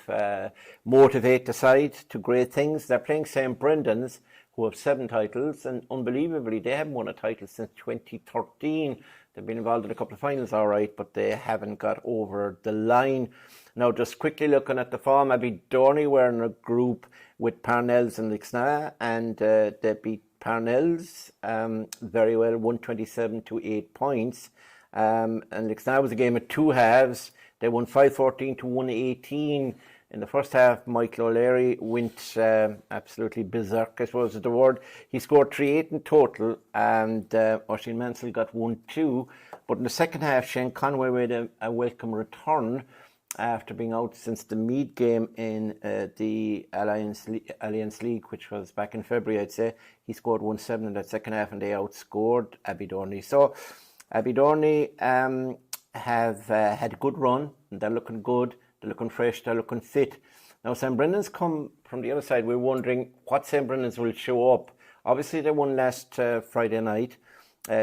motivate the side to great things. They're playing St. Brendan's, who have 7 titles, and unbelievably, they haven't won a title since 2013. They've been involved in a couple of finals, all right, but they haven't got over the line. Now, just quickly looking at the form, Abbeydorney were in a group with Parnells and Lixnaw, and they beat Parnells very well, 127 to 8 points. And Lixnaw was a game of 2 halves. They won 5-14 to 118. In the first half, Michael O'Leary went absolutely berserk, I suppose is the word. He scored 3-8 in total, and Oisin Mansell got 1-2. But in the second half, Shane Conway made a welcome return after being out since the Meath game in the Alliance League, which was back in February, I'd say. He scored 1-7 in that second half, and they outscored Abbeydorney. So Abbeydorney have had a good run, and they're looking good. They're looking fresh, they're looking fit. Now, St. Brendan's come from the other side. We're wondering what St. Brendan's will show up. Obviously, they won last Friday night,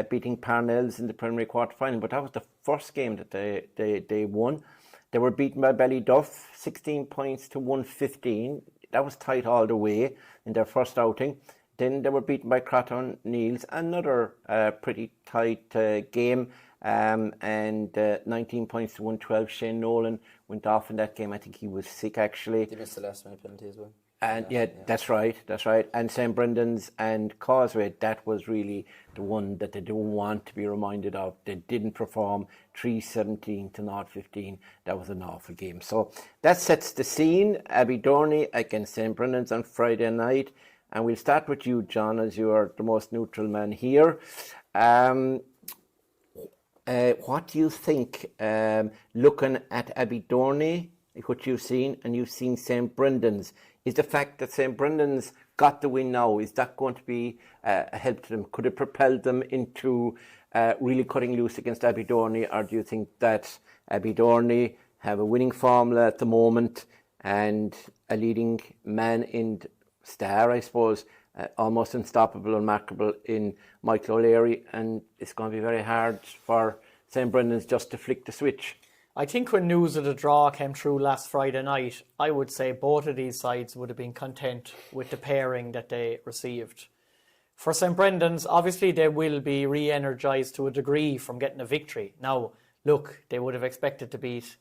beating Parnells in the preliminary quarter-final, but that was the first game that they won. They were beaten by Ballyduff, 16 points to 115. That was tight all the way in their first outing. Then they were beaten by Crotta Gaa, another pretty tight game. And 19 points to 112. Shane Nolan went off in that game. I think he was sick, actually. They missed the last minute penalty as well. And yeah, that's right. And St. Brendan's and Causeway, that was really the one that they don't want to be reminded of. They didn't perform. 3-17 to 0-15. That was an awful game. So that sets the scene. Abbeydorney against St. Brendan's on Friday night. And we'll start with you, John, as you are the most neutral man here. What do you think, looking at Abbeydorney, what you've seen, and you've seen St. Brendan's, is the fact that St. Brendan's got the win now, is that going to be a help to them? Could it propel them into really cutting loose against Abbeydorney, or do you think that Abbeydorney have a winning formula at the moment and a leading man in star, I suppose, almost unstoppable, unmarkable in Michael O'Leary, and it's going to be very hard for St. Brendan's just to flick the switch? I think when news of the draw came through last Friday night, I would say both of these sides would have been content with the pairing that they received. For St. Brendan's, obviously they will be re-energised to a degree from getting a victory. Now, look, they would have expected to beat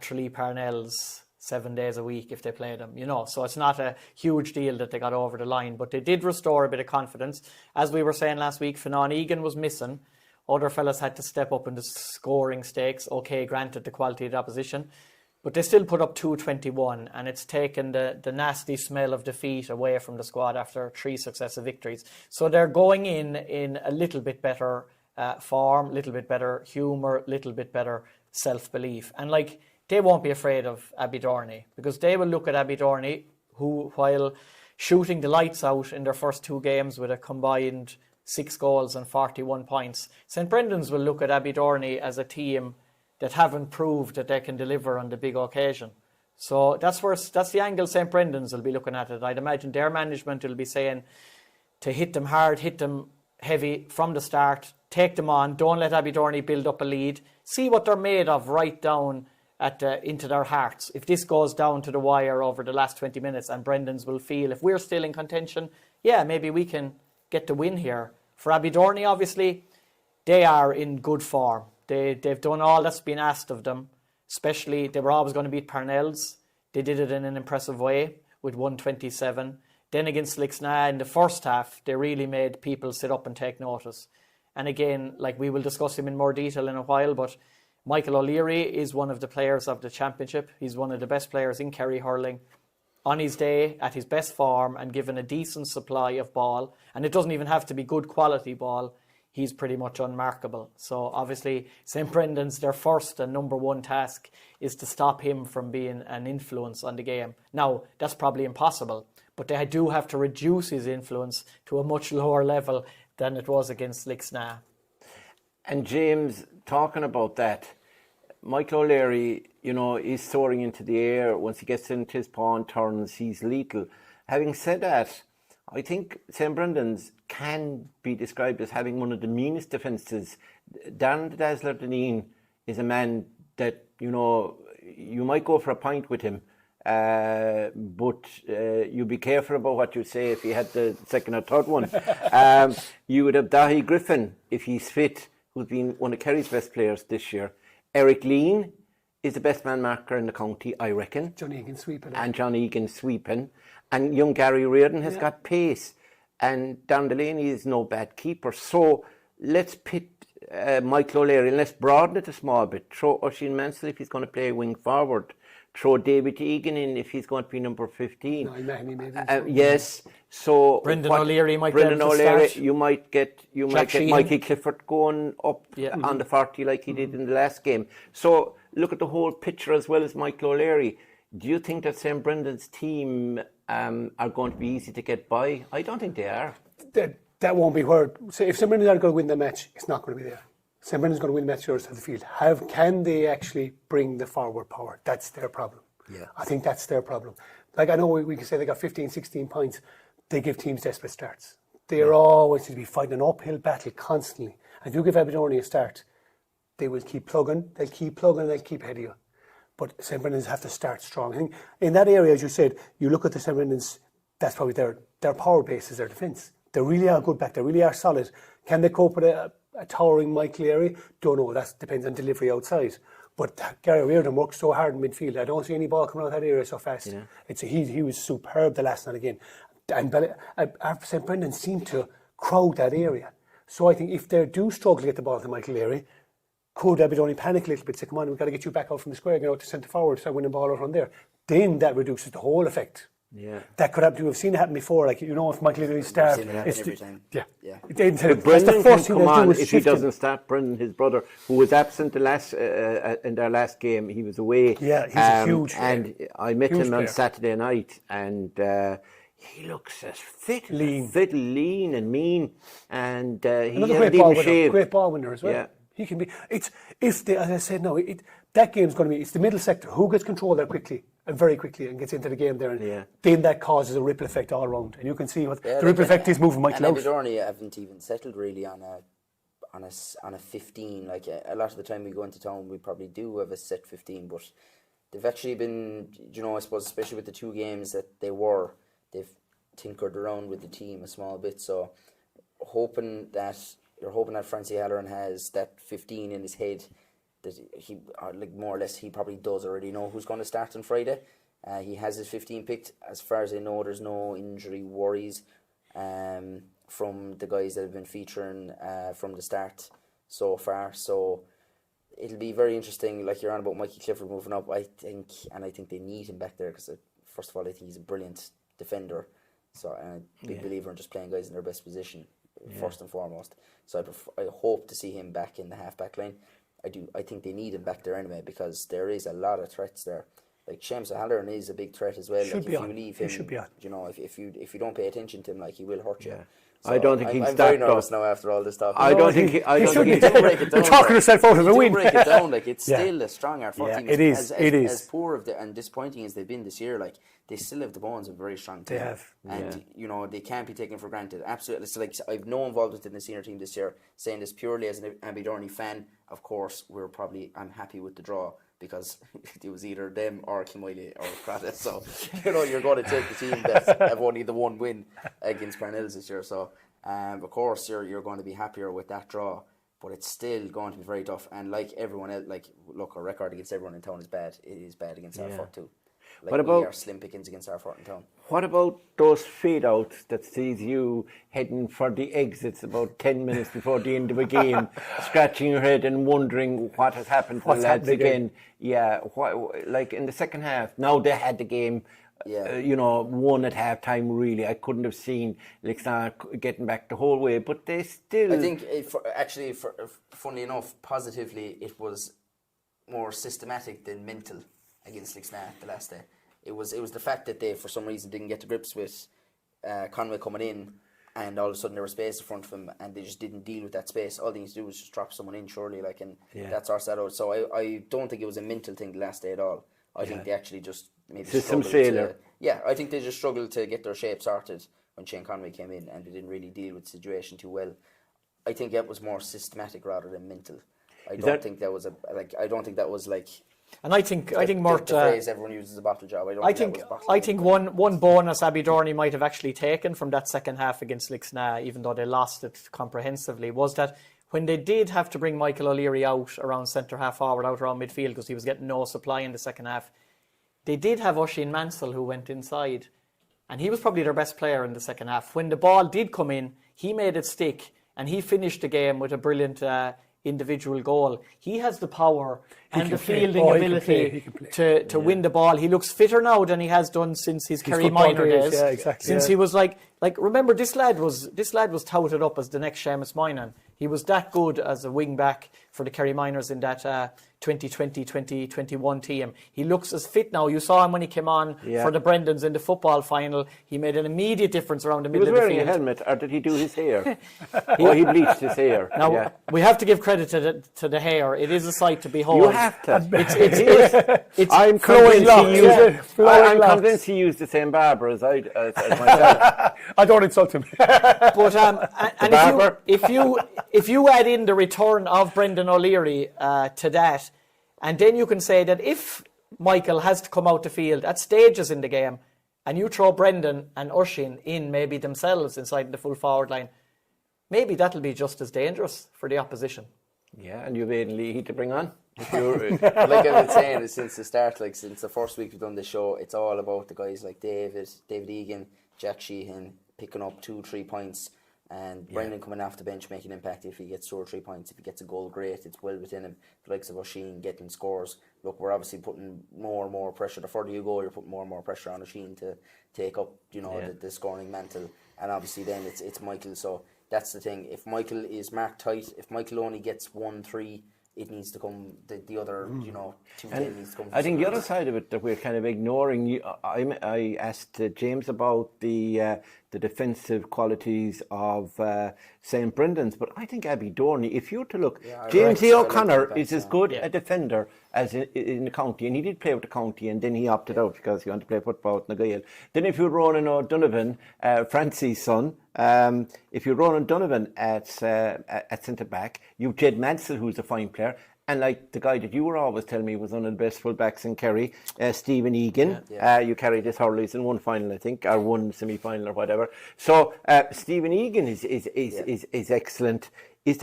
Tralee Parnells 7 days a week if they played them, so it's not a huge deal that they got over the line, but they did restore a bit of confidence. As we were saying last week, Finan Egan was missing. Other fellas had to step up in the scoring stakes. Okay, granted the quality of the opposition, but they still put up 221, and it's taken the nasty smell of defeat away from the squad after 3 successive victories. So they're going in a little bit better form, little bit better humour, little bit better self-belief. And they won't be afraid of Abbeydorney, because they will look at Abbeydorney, who, while shooting the lights out in their first 2 games with a combined 6 goals and 41 points, St. Brendan's will look at Abbeydorney as a team that haven't proved that they can deliver on the big occasion. So that's the angle St. Brendan's will be looking at it. I'd imagine their management will be saying to hit them hard, hit them heavy from the start, take them on, don't let Abbeydorney build up a lead, see what they're made of right down into their hearts. If this goes down to the wire over the last 20 minutes, and Brendan's will feel, if we're still in contention, yeah, maybe we can get the win here. For Abbeydorney, obviously, they are in good form. They've done all that's been asked of them. especially they were always going to beat Parnells. They did it in an impressive way with 127. Then against Lixnaw in the first half, they really made people sit up and take notice. And again, like we will discuss him in more detail in a while, but Michael O'Leary is one of the players of the championship. He's one of the best players in Kerry hurling. On his day, at his best form, and given a decent supply of ball, and it doesn't even have to be good quality ball, he's pretty much unmarkable. So obviously, St. Brendan's, their first and number one task is to stop him from being an influence on the game. Now, that's probably impossible, but they do have to reduce his influence to a much lower level than it was against Lixnaw. And James, talking about that, Michael O'Leary, is soaring into the air. Once he gets into his pawn turns, he's lethal. Having said that, I think St. Brendan's can be described as having one of the meanest defences. Darren the Dazzler Deneen is a man that, you might go for a pint with him, but you be careful about what you say if he had the second or third one. You would have Dahi Griffin, if he's fit, who's been one of Kerry's best players this year. Eric Lean is the best man marker in the county, I reckon. John Egan sweeping. And John Egan sweeping. And young Gary Reardon has got pace. And Darren Delaney is no bad keeper. So let's pit Michael O'Leary and let's broaden it a small bit. Throw Oisin Mansell if he's going to play wing forward. Throw David Egan in if he's going to be number 15. No, maybe. Yes. So Brendan O'Leary might Brendan be able to O'Leary, start. you might get Sheehan. Mikey Clifford going up on the 40 like he did in the last game. So look at the whole picture as well as Michael O'Leary. Do you think that St. Brendan's team are going to be easy to get by? I don't think they are. That won't be where. So if St. Brendan's are going to win the match, it's not going to be there. St. Brendan's going to win the match the other side of the field. Can they actually bring the forward power? That's their problem. Yeah. I think that's their problem. Like I know we can say they got 15, 16 points. They give teams desperate starts. They're always to be fighting an uphill battle constantly. And if you give Abbeydorney a start, they will keep plugging, they'll keep ahead of you. But St. Brendan's have to start strong. I think in that area, as you said, you look at the St. Brendan's, that's probably their power base is their defence. They really are good back, they really are solid. Can they cope with a towering Michael O'Leary? Don't know, that depends on delivery outside. But Gary Reardon works so hard in midfield. I don't see any ball coming out of that area so fast. Yeah. He was superb the last night again. And St. Brendan seemed to crowd that area. So I think if they do struggle to get the ball to Michael O'Leary, could Abbeydorney panic a little bit, say, come on, we've got to get you back out from the square, get out to centre forward, start winning the ball out on there. Then that reduces the whole effect. Yeah. That could happen. We've seen it happen before. Like, if Michael O'Leary starts, every time. Yeah. But Brendan can come on if he doesn't start. Brendan, his brother, who was absent in their last game, he was away. Yeah, he's a huge. And I met him player on Saturday night, and he looks as fit, lean and mean, and he another great ball winner as well. Yeah. He can be. As I said, that game's going to be. It's the middle sector. Who gets control there quickly and very quickly and gets into the game there, and then that causes a ripple effect all around. And you can see what the ripple effect is moving Michael out. And Abbeydorney haven't even settled really on a 15. Like a lot of the time we go into town, we probably do have a set 15, but they've actually been, I suppose, especially with the two games that they've tinkered around with the team a small bit. So hoping that Francie Halloran has that 15 in his head, that he, more or less, he probably does already know who's going to start on Friday. He has his 15 picked. As far as I know, there's no injury worries from the guys that have been featuring from the start so far. So it'll be very interesting. Like you're on about Mikey Clifford moving up, I think they need him back there because, first of all, I think he's a brilliant defender. So I'm a big believer in just playing guys in their best position first and foremost. So I hope to see him back in the half-back line. I think they need him back there anyway because there is a lot of threats there. Like Seamus O'Halloran is a big threat as well. If you leave him, if you don't pay attention to him, he will hurt you. So I don't think he's I'm very nervous now after all this talk. I don't think he's break it down. You're talking yourself out of a win. Break it down, it's still a strong R4 team. It is. As poor and disappointing as they've been this year, they still have the bones of a very strong team. They have. And, they can't be taken for granted. Absolutely. So, I've no involvement in the senior team this year, saying this purely as an Abbeydorney fan. Of course, I'm happy with the draw because it was either them or Kilmoyley or Crotta. So, you're going to take the team that have only the one win against Parnells this year. So, of course, you're going to be happier with that draw but it's still going to be very tough. And like everyone else, like, look, our record against everyone in town is bad. It is bad against Arfort too. Like, What about- we are slim pickings against Arfort in town. What about those fade-outs that sees you heading for the exits about 10 minutes before the end of a game, scratching your head and wondering what has happened to the lads again? Yeah, like in the second half, now they had the game, won at half-time, really. I couldn't have seen Lixnaw getting back the whole way, but they still... I think, funnily enough, positively, it was more systematic than mental against Lixnaw the last day. It was the fact that they, for some reason, didn't get to grips with Conway coming in, and all of a sudden there was space in front of him, and they just didn't deal with that space. All they need to do was just drop someone in, surely, that's our set out. So I don't think it was a mental thing the last day at all. I think they actually just maybe system failure. I think they just struggled to get their shape sorted when Shane Conway came in, and they didn't really deal with the situation too well. I think that was more systematic rather than mental. I don't think that was like. And I think Mort. The phrase everyone uses is a bottle job. I think one bonus Abbeydorney might have actually taken from that second half against Lixnaw, even though they lost it comprehensively, was that when they did have to bring Michael O'Leary out around centre half forward, out around midfield, because he was getting no supply in the second half, they did have Oisin Mansell who went inside, and he was probably their best player in the second half. When the ball did come in, he made it stick, and he finished the game with a brilliant individual goal. He has the power and the fielding ability to win the ball. He looks fitter now than he has done since his Kerry minor days. Yeah, exactly. Since he was like remember, this lad was touted up as the next Seamus Moynihan. He was that good as a wing back for the Kerry Miners in that 2020-2021 team. He looks as fit now. You saw him when he came on for the Brendans in the football final. He made an immediate difference around the middle of the field. He was wearing a helmet, or did he do his hair? He bleached his hair. Now, we have to give credit to the hair. It is a sight to behold. You have to. It's I'm convinced he used the same barber as myself. I don't insult him. But and if you add in the return of Brendan O'Leary to that, and then you can say that if Michael has to come out the field at stages in the game, and you throw Brendan and Oisin in maybe themselves inside the full forward line, maybe that'll be just as dangerous for the opposition. Yeah, and you've Aidan Leahy to bring on. Like I've been saying since the start, like since the first week we've done the show, it's all about the guys like David Egan, Jack Sheehan picking up 2-3 points, and Brendan coming off the bench making impact. If he gets 2 or 3 points, if he gets a goal, great, it's well within him. The likes of Oisin getting scores. Look, we're obviously putting more and more pressure. The further you go, you're putting more and more pressure on Oisin to take up, the scoring mantle. And obviously then it's Michael. So that's the thing. If Michael is marked tight, if Michael only gets 1-3, it needs to come, the other, 2-10 needs to come. I think the other side of it that we're kind of ignoring, I asked James about the defensive qualities of St. Brendan's, but I think Abbeydorney, if you were to look, James E. O'Connor is as good a defender as in the county, and he did play with the county, and then he opted out because he wanted to play football with Gael. Then if you're Ronan O'Donovan, Francie's son, if you're Ronan Donovan at centre back, you've Jed Mansell, who's a fine player, and like the guy that you were always telling me was one of the best full-backs in Kerry, Stephen Egan. You carried his hurleys in one final, I think, or one semi-final or whatever. So Stephen Egan is excellent.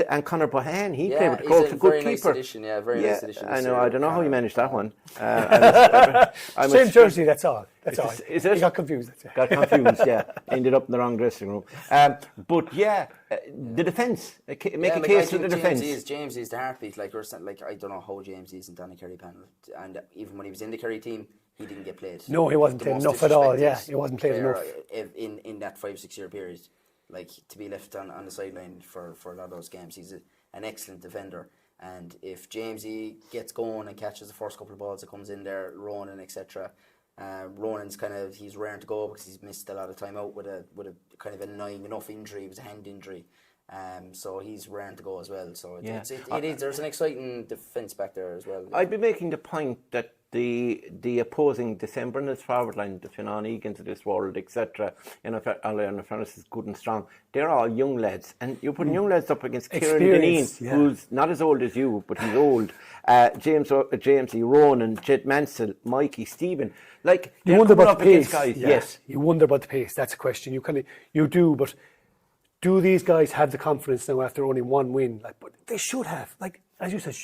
And Conor Bohan, he played with the Colts, a good keeper. Nice addition, nice addition. I know. I don't know how he managed that one. Same jersey, that's all. That's all. Is it? He got confused. Got confused, yeah. Ended up in the wrong dressing room. But yeah, the defence. Make a case for the defence. James is the heartbeat. Like I don't know how James is in the Kerry panel. And even when he was in the Kerry team, he didn't get played. No, he wasn't played enough at all. Yeah, he wasn't played enough. In that 5-6 year period. Like, to be left on the sideline for a lot of those games. He's an excellent defender. And if Jamesy gets going and catches the first couple of balls that comes in there, Ronan, etc., Ronan's he's raring to go because he's missed a lot of time out with a kind of annoying enough injury. It was a hand injury. So he's raring to go as well. So there's an exciting defence back there as well. I'd be making the point that the opposing December in this forward line, the Finan Egans of this world, etc. Alan Fairness is good and strong. They're all young lads, and you're putting young lads up against Kieran Deneen, who's not as old as you, but he's old. James E. Ronan, Jed Mansell, Mikey, Stephen. Like, you wonder about the pace. Guys. Yes, you wonder about the pace. That's a question. You do, but do these guys have the confidence now after only one win? Like, but they should have. Like, as you said,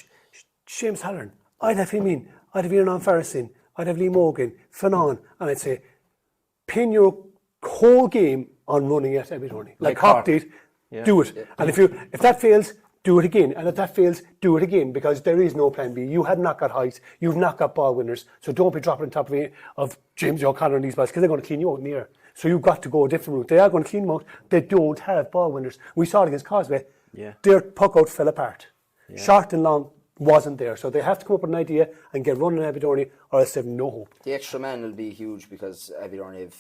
James Halloran, I'd have him in. I'd have Ian Farris in. I'd have Lee Morgan, Fanon, and I'd say, pin your whole game on running at Abbeydorney. Like Cork did, do it. And if that fails, do it again. And if that fails, do it again, because there is no plan B. You have not got height. You've not got ball winners. So don't be dropping on top of James O'Connor and these balls, because they're going to clean you out in the air. So you've got to go a different route. They are going to clean them out. They don't have ball winners. We saw it against Causeway. Their puck out fell apart. Short and long wasn't there. So they have to come up with an idea and get running at Abbeydorney, or else they have no hope. The extra man will be huge, because Abbeydorney have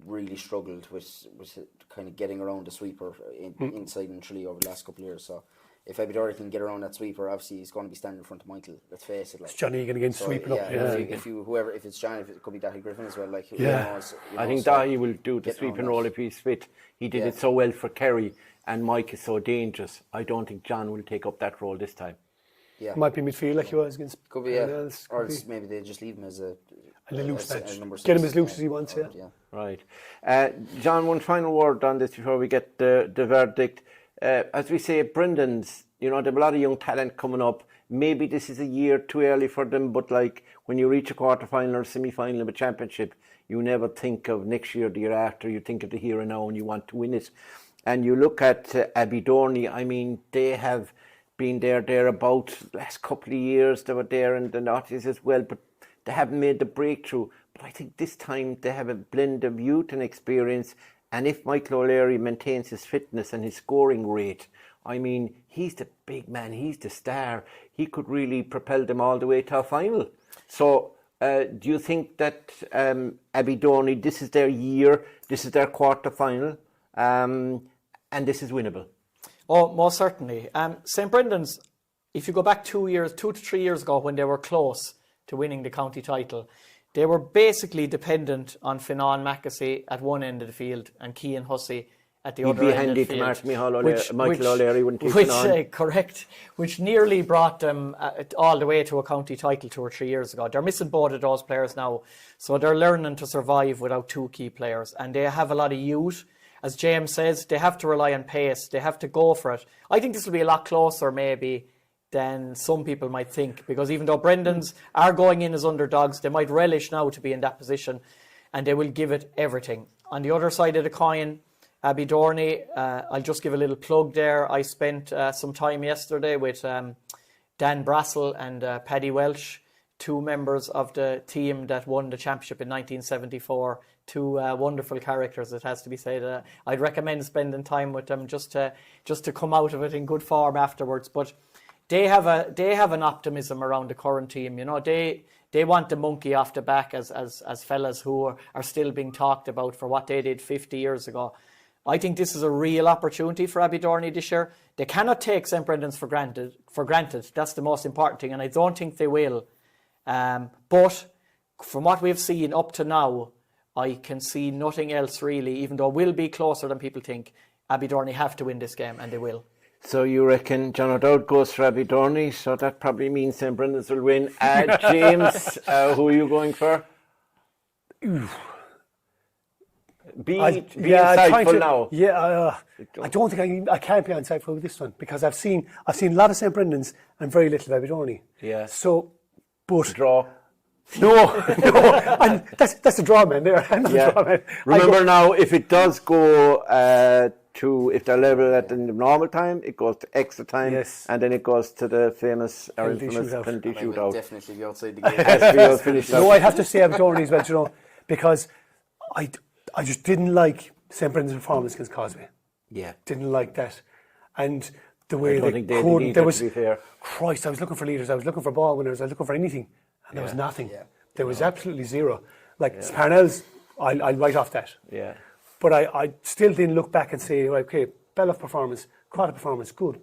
really struggled with kind of getting around the sweeper inside in Tralee over the last couple of years. So if Abbeydorney can get around that sweeper, obviously he's going to be standing in front of Michael. Let's face it. Like, it's Johnny Egan again sweeping up. If it's Johnny, if it could be Daithí Griffin as well. Like, who knows, I think Daithí will do the sweeping role if he's fit. He did it so well for Kerry, and Mike is so dangerous. I don't think John will take up that role this time. Yeah, might be midfield like he was against. Could be, or maybe they just leave him as a loose bench. Get him as loose as he wants. Right, John. One final word on this before we get the verdict. As we say, Brendan's, they have a lot of young talent coming up. Maybe this is a year too early for them, but like when you reach a quarter-final or semi-final of a championship, you never think of next year, the year after. You think of the here and now, and you want to win it. And you look at Abbeydorney, I mean, they have been there about last couple of years. They were there in the noughties as well, but they haven't made the breakthrough. But I think this time they have a blend of youth and experience. And if Michael O'Leary maintains his fitness and his scoring rate, I mean, he's the big man, he's the star. He could really propel them all the way to a final. So do you think that Abbeydorney, this is their year, this is their quarter-final, and this is winnable? Oh, most certainly. St Brendan's, if you go back 2 to 3 years ago when they were close to winning the county title, they were basically dependent on Finan Mackesy at one end of the field and Cian Hussey at the other end of the field. He'd be handy to Michael O'Leary, wouldn't he? Correct, which nearly brought them all the way to a county title 2 or 3 years ago. They're missing both of those players now, so they're learning to survive without two key players, and they have a lot of youth. As James says, they have to rely on pace. They have to go for it. I think this will be a lot closer maybe than some people might think, because even though Brendan's are going in as underdogs, they might relish now to be in that position, and they will give it everything. On the other side of the coin, Abbeydorney, I'll just give a little plug there. I spent some time yesterday with Dan Brassel and Paddy Welsh, two members of the team that won the championship in 1974. Two wonderful characters, it has to be said. I'd recommend spending time with them just to come out of it in good form afterwards. But they have an optimism around the current team. They want the monkey off the back as fellas who are still being talked about for what they did 50 years ago. I think this is a real opportunity for Abbeydorney this year. They cannot take St Brendan's for granted. That's the most important thing, and I don't think they will. But from what we've seen up to now, I can see nothing else really, even though it will be closer than people think. Abbeydorney have to win this game, and they will. So you reckon John O'Dowd goes for Abbeydorney, so that probably means St Brendan's will win. James, who are you going for? Be insightful now. Yeah, I don't think I can't be insightful with this one, because I've seen a lot of St Brendan's and very little of Abbeydorney. Yeah. So, but draw. No, and that's a draw, man. There, I'm not a draw, man. Remember now, if it does go if they're level at the normal time, it goes to extra time, and then it goes to the famous or infamous penalty shootout. Definitely be outside the game. No, I have to say Abbeydorney as well, because I just didn't like St Brendan's performance against Causeway. Yeah, didn't like that, and the way they couldn't. There was, to be fair. Christ, I was looking for leaders, I was looking for ball winners, I was looking for anything, and there was nothing. Yeah. There was absolutely zero. Like Parnells, I'll write off that. Yeah. But I still didn't look back and say, okay, Ballyduff performance, Crotta performance, good.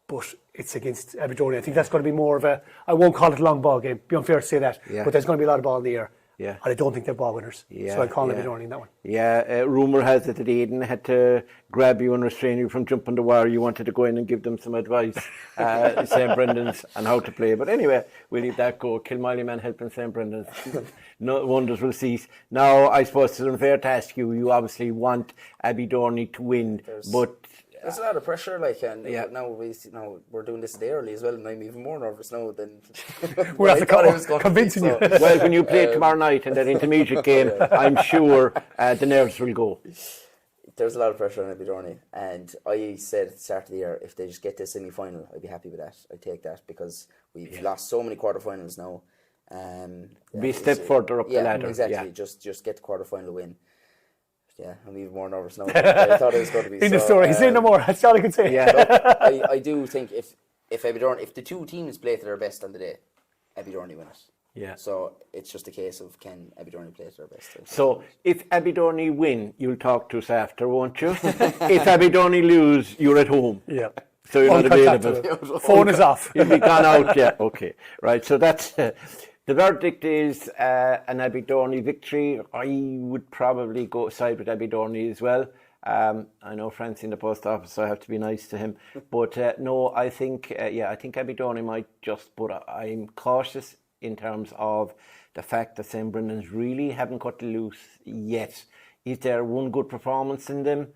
But it's against Abbeydorney. I think that's going to be more of I won't call it a long ball game, be unfair to say that, but there's going to be a lot of ball in the air. Yeah. And I don't think they're ball winners. Yeah, So I call yeah. Abbeydorney in that one. Yeah, rumour has it that Aidan had to grab you and restrain you from jumping the wire. You wanted to go in and give them some advice, St. Brendan's, on how to play. But anyway, we'll leave that go. Kilmoyley man helping St. Brendan's. No wonders will cease. Now, I suppose it's unfair to ask you. You obviously want Abbeydorney to win, but there's a lot of pressure, and now we're doing this day early as well, and I'm even more nervous now than we're after convincing you. Well, when you play tomorrow night in that intermediate game, I'm sure the nerves will go. There's a lot of pressure on Abbeydorney, and I said at the start of the year, if they just get to semi-final, I'd be happy with that. I'd take that because we've lost so many quarterfinals now. Be a step further up the ladder. Exactly. Yeah. Just get the quarterfinal win. Yeah, I'm even more nervous now. I thought it was going to be in the story. Say no more. That's all I can say. Yeah, look, I do think if Abbeydorney, if the two teams play to their best on the day, Abbeydorney win it. Yeah. So it's just a case of can Abbeydorney play to their best. So if Abbeydorney win, you'll talk to us after, won't you? If Abbeydorney lose, you're at home. Yeah. So you're not available. Phone is off. You'll be gone out. Yeah. Okay. Right. So that's. The verdict is an Abbeydorney victory. I would probably go side with Abbeydorney as well. I know Frank's in the post office, so I have to be nice to him. But no, I think Abbeydorney might just. But I'm cautious in terms of the fact that St. Brendan's really haven't cut loose yet. Is there one good performance in them?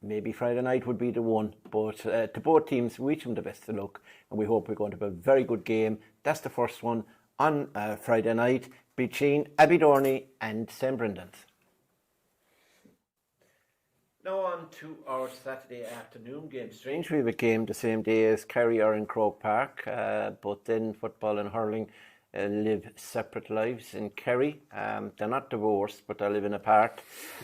Maybe Friday night would be the one. But to both teams, we wish them the best of luck, and we hope we're going to have a very good game. That's the first one on Friday night between Abbeydorney and St. Brendan's. Now on to our Saturday afternoon game. Strange, we have a game the same day as Kerry are in Croke Park, but then football and hurling live separate lives in Kerry. They're not divorced, but they live in apart.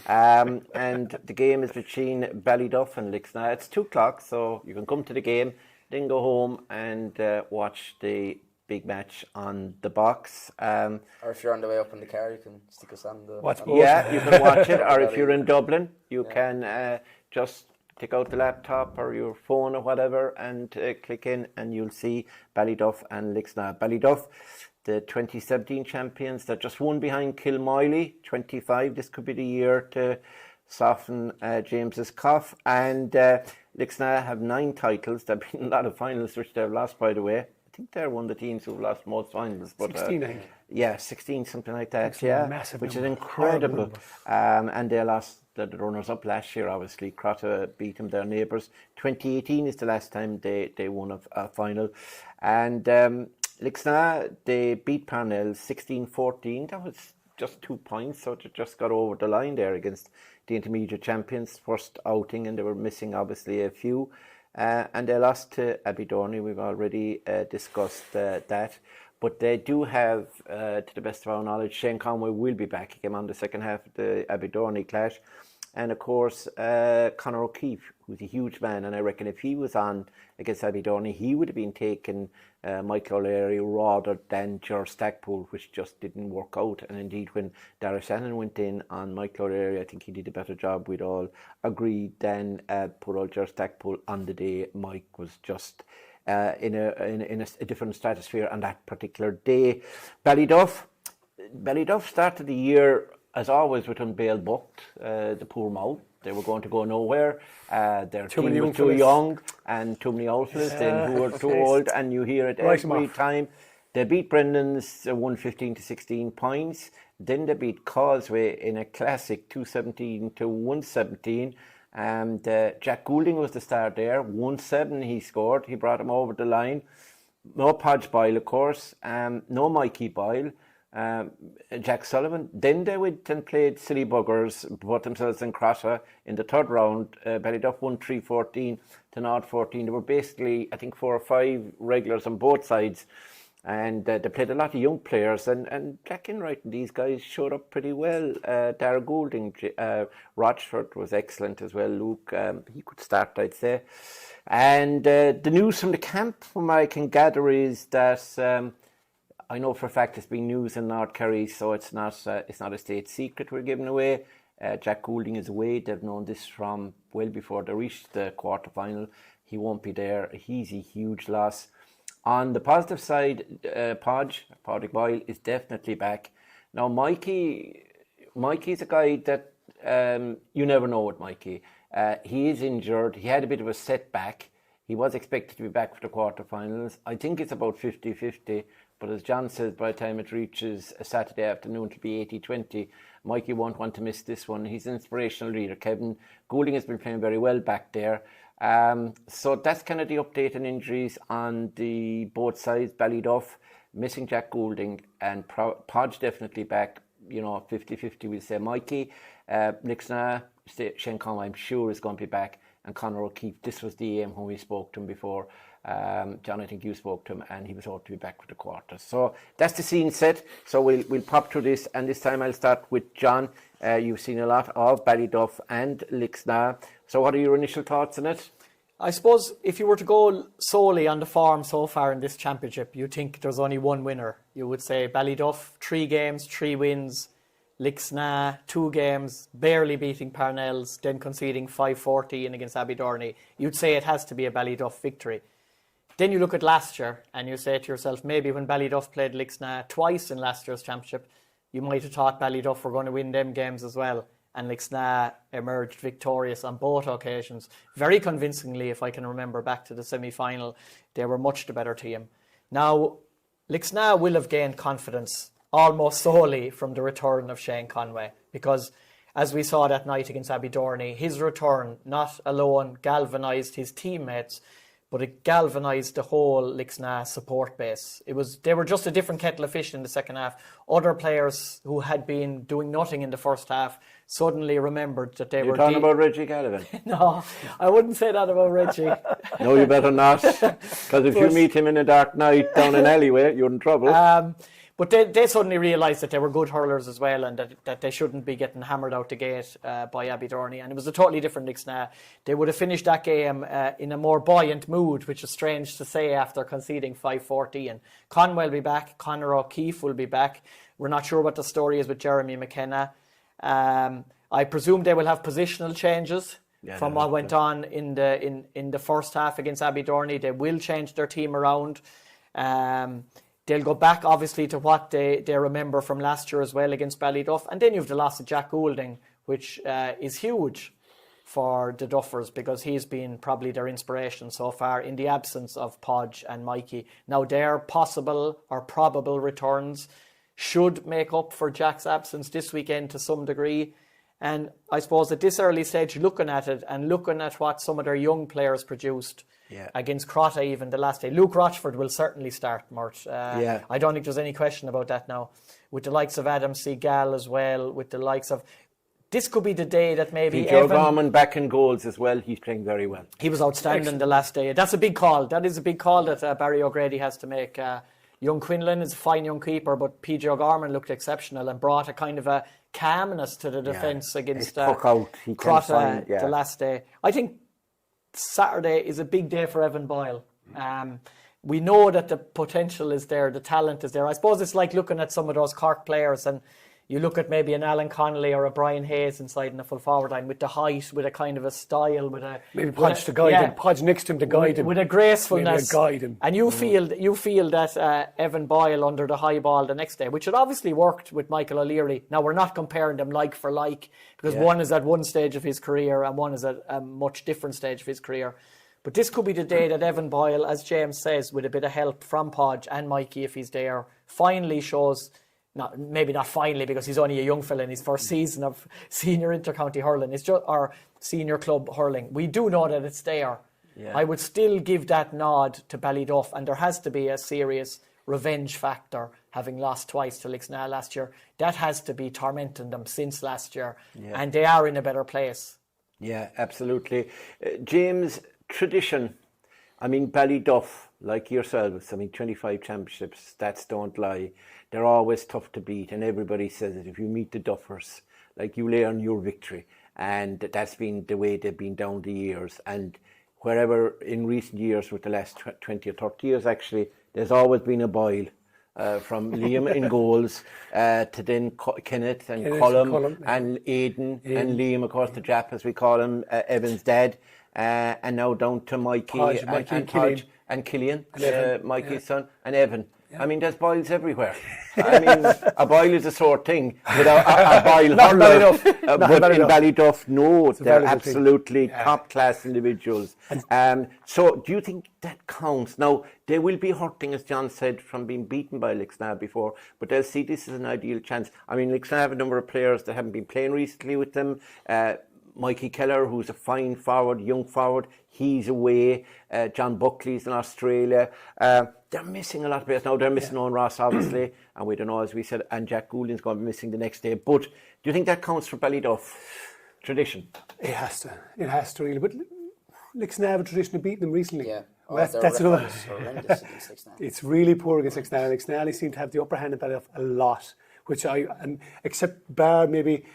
And the game is between Ballyduff and Lixnaw. It's 2:00, so you can come to the game, then go home and watch the big match on the box. Or if you're on the way up in the car, you can stick us on the... Yeah, you can watch it. Or if you're in Dublin, you can just take out the laptop or your phone or whatever and click in, and you'll see Ballyduff and Lixnaw. Ballyduff, the 2017 champions, that just won behind Kilmoyley, 25. This could be the year to soften James's cough. And Lixnaw have 9 titles. There have been a lot of finals which they've lost, by the way. I think they're one of the teams who've lost most finals. But, 16, I think. Yeah, 16, something like that. That's yeah, massive which number. is incredible. And they lost the runners-up last year, obviously. Crotta beat them, their neighbours. 2018 is the last time they won a final. And Lixnaw, they beat Parnells 16-14. That was just 2 points, so they just got over the line there against the intermediate champions. First outing, and they were missing, obviously, a few. And they lost to Abbeydorney. We've already discussed that. But they do have, to the best of our knowledge, Shane Conway will be back. He came on the second half of the Abbeydorney clash. And of course, Conor O'Keefe, who's a huge man. And I reckon if he was on against Abbeydorney, he would have been taking Michael O'Leary rather than Ger Stackpool, which just didn't work out. And indeed, when Dara Shannon went in on Michael O'Leary, I think he did a better job, we'd all agreed, than poor old Ger Stackpool on the day. Mike was just in a different stratosphere on that particular day. Ballyduff started the year, as always, with unbailed booked, the poor mouth. They were going to go nowhere. Their team was too young, and too many old fellas who were too old, and you hear it every time. They beat Brendan's 115 to 16 points. Then they beat Causeway in a classic 217 to 117. And Jack Goulding was the star there. 1-7 he scored. He brought him over the line. No Podge Boyle, of course. No Mikey Boyle. Jack Sullivan. Then they went and played silly buggers, put themselves in Crotta in the third round. Ballyduff won 3-14 to 0-14. There were basically, I think, 4 or 5 regulars on both sides. And they played a lot of young players, and Jack Enright and these guys showed up pretty well. Dara Goulding, Rochford was excellent as well. Luke, he could start, I'd say. And the news from the camp, from what I can gather, is that I know for a fact it's been news in North Kerry, so it's not a state secret we're giving away. Jack Goulding is away. They've known this from well before they reached the quarter-final. He won't be there. He's a huge loss. On the positive side, Podge Boyle is definitely back. Now, Mikey's a guy that you never know with Mikey. He is injured. He had a bit of a setback. He was expected to be back for the quarterfinals. I think it's about 50-50. But as John says, by the time it reaches a Saturday afternoon, it'll be 80-20. Mikey won't want to miss this one. He's an inspirational leader. Kevin Goulding has been playing very well back there. So that's kind of the update on injuries on the both sides. Ballyduff missing Jack Goulding and Podge definitely back. 50-50 we'll say. Mikey, Lixnaw, Shane Conway I'm sure is going to be back, and Conor O'Keefe. This was the aim when we spoke to him before. John, I think you spoke to him, and he was ought to be back for the quarters. So that's the scene set. So we'll pop through this, and this time I'll start with John. You've seen a lot of Ballyduff and Lixnaw. So what are your initial thoughts on it? I suppose if you were to go solely on the form so far in this championship, you think there's only one winner. You would say Ballyduff, 3 games, 3 wins. Lixnaw, 2 games, barely beating Parnells, then conceding 5-14 against Abbeydorney. You'd say it has to be a Ballyduff victory. Then you look at last year and you say to yourself, maybe when Ballyduff played Lixnaw twice in last year's championship, you might have thought Ballyduff were going to win them games as well. And Lixnaw emerged victorious on both occasions. Very convincingly, if I can remember back to the semi-final, they were much the better team. Now, Lixnaw will have gained confidence almost solely from the return of Shane Conway, because as we saw that night against Abbeydorney, his return not alone galvanised his teammates, but it galvanised the whole Lixnaw support base. They were just a different kettle of fish in the second half. Other players who had been doing nothing in the first half suddenly remembered that they were... You're talking about Reggie Gallivan? No, I wouldn't say that about Reggie. No, you better not, because if you meet him in a dark night down an alleyway, you're in trouble. But they suddenly realised that they were good hurlers as well, and that they shouldn't be getting hammered out the gate by Abbeydorney. And it was a totally different Lixnaw. They would have finished that game in a more buoyant mood, which is strange to say after conceding 5-14. Conway will be back. Conor O'Keefe will be back. We're not sure what the story is with Jeremy McKenna. I presume they will have positional changes from what went on in the first half against Abbeydorney. They will change their team around. They'll go back, obviously, to what they remember from last year as well against Ballyduff. And then you have the loss of Jack Goulding, which is huge for the Duffers, because he's been probably their inspiration so far in the absence of Podge and Mikey. Now, their possible or probable returns should make up for Jack's absence this weekend to some degree. And I suppose at this early stage, looking at it and looking at what some of their young players produced, against Crotta even the last day. Luke Rochford will certainly start, Mort. I don't think there's any question about that now. With the likes of Adam Seagal as well, with the likes of... This could be the day that maybe Joe Gorman back in goals as well. He's playing very well. He was outstanding the last day. That's a big call. That is a big call that Barry O'Grady has to make. Young Quinlan is a fine young keeper, but PJ O'Gorman looked exceptional and brought a kind of a calmness to the defence against Crotta the last day. I think Saturday is a big day for Evan Boyle. We know that the potential is there, the talent is there. I suppose it's like looking at some of those Cork players, and you look at maybe an Alan Connolly or a Brian Hayes inside in the full forward line with the height, with a kind of a style, with a... Maybe Podge to guide him, Podge next to him to guide him. With a gracefulness. Maybe a guide him. And you feel that Evan Boyle under the high ball the next day, which had obviously worked with Michael O'Leary. Now, we're not comparing them like for like, because one is at one stage of his career and one is at a much different stage of his career. But this could be the day that Evan Boyle, as James says, with a bit of help from Podge and Mikey if he's there, finally shows... maybe not finally, because he's only a young fella in his first season of senior intercounty hurling. It's just our senior club hurling. We do know that it's there. I would still give that nod to Ballyduff, and there has to be a serious revenge factor, having lost twice to Lixnaw last year. That has to be tormenting them since last year, and they are in a better place. Yeah, absolutely. James, tradition. I mean, Ballyduff, like yourselves, 25 championships, stats don't lie. They're always tough to beat, and everybody says it. If you meet the Duffers, like, you learn your victory, and that's been the way they've been down the years. And wherever in recent years, with the last 20 or 30 years actually, there's always been a Boyle, from Liam in goals to then Kenneth and Colm and Aidan and Liam, of course, the Jap as we call him, Evan's dad, and now down to Mikey and Killian, Mikey's son, and Evan. I mean, there's boils everywhere. I mean, a boil is a sore thing. But a boil hurler, but in Ballyduff, no, they're absolutely top-class individuals. So do you think that counts? Now, they will be hurting, as John said, from being beaten by Lixnaw before, but they'll see this as an ideal chance. I mean, Lixnaw have a number of players that haven't been playing recently with them. Mikey Keller, who's a fine forward, young forward, he's away. John Buckley's in Australia. They're missing a lot of players now. They're missing Owen Ross, obviously, and we don't know, as we said, and Jack Goulding's going to be missing the next day. But do you think that counts for Ballyduff? Tradition? It has to. It has to, really. But Lixnaw have a tradition of beating them recently. Yeah. That's another. It's really poor against Lixnaw. Lixnaw seem to have the upper hand in Ballyduff a lot, which except bar maybe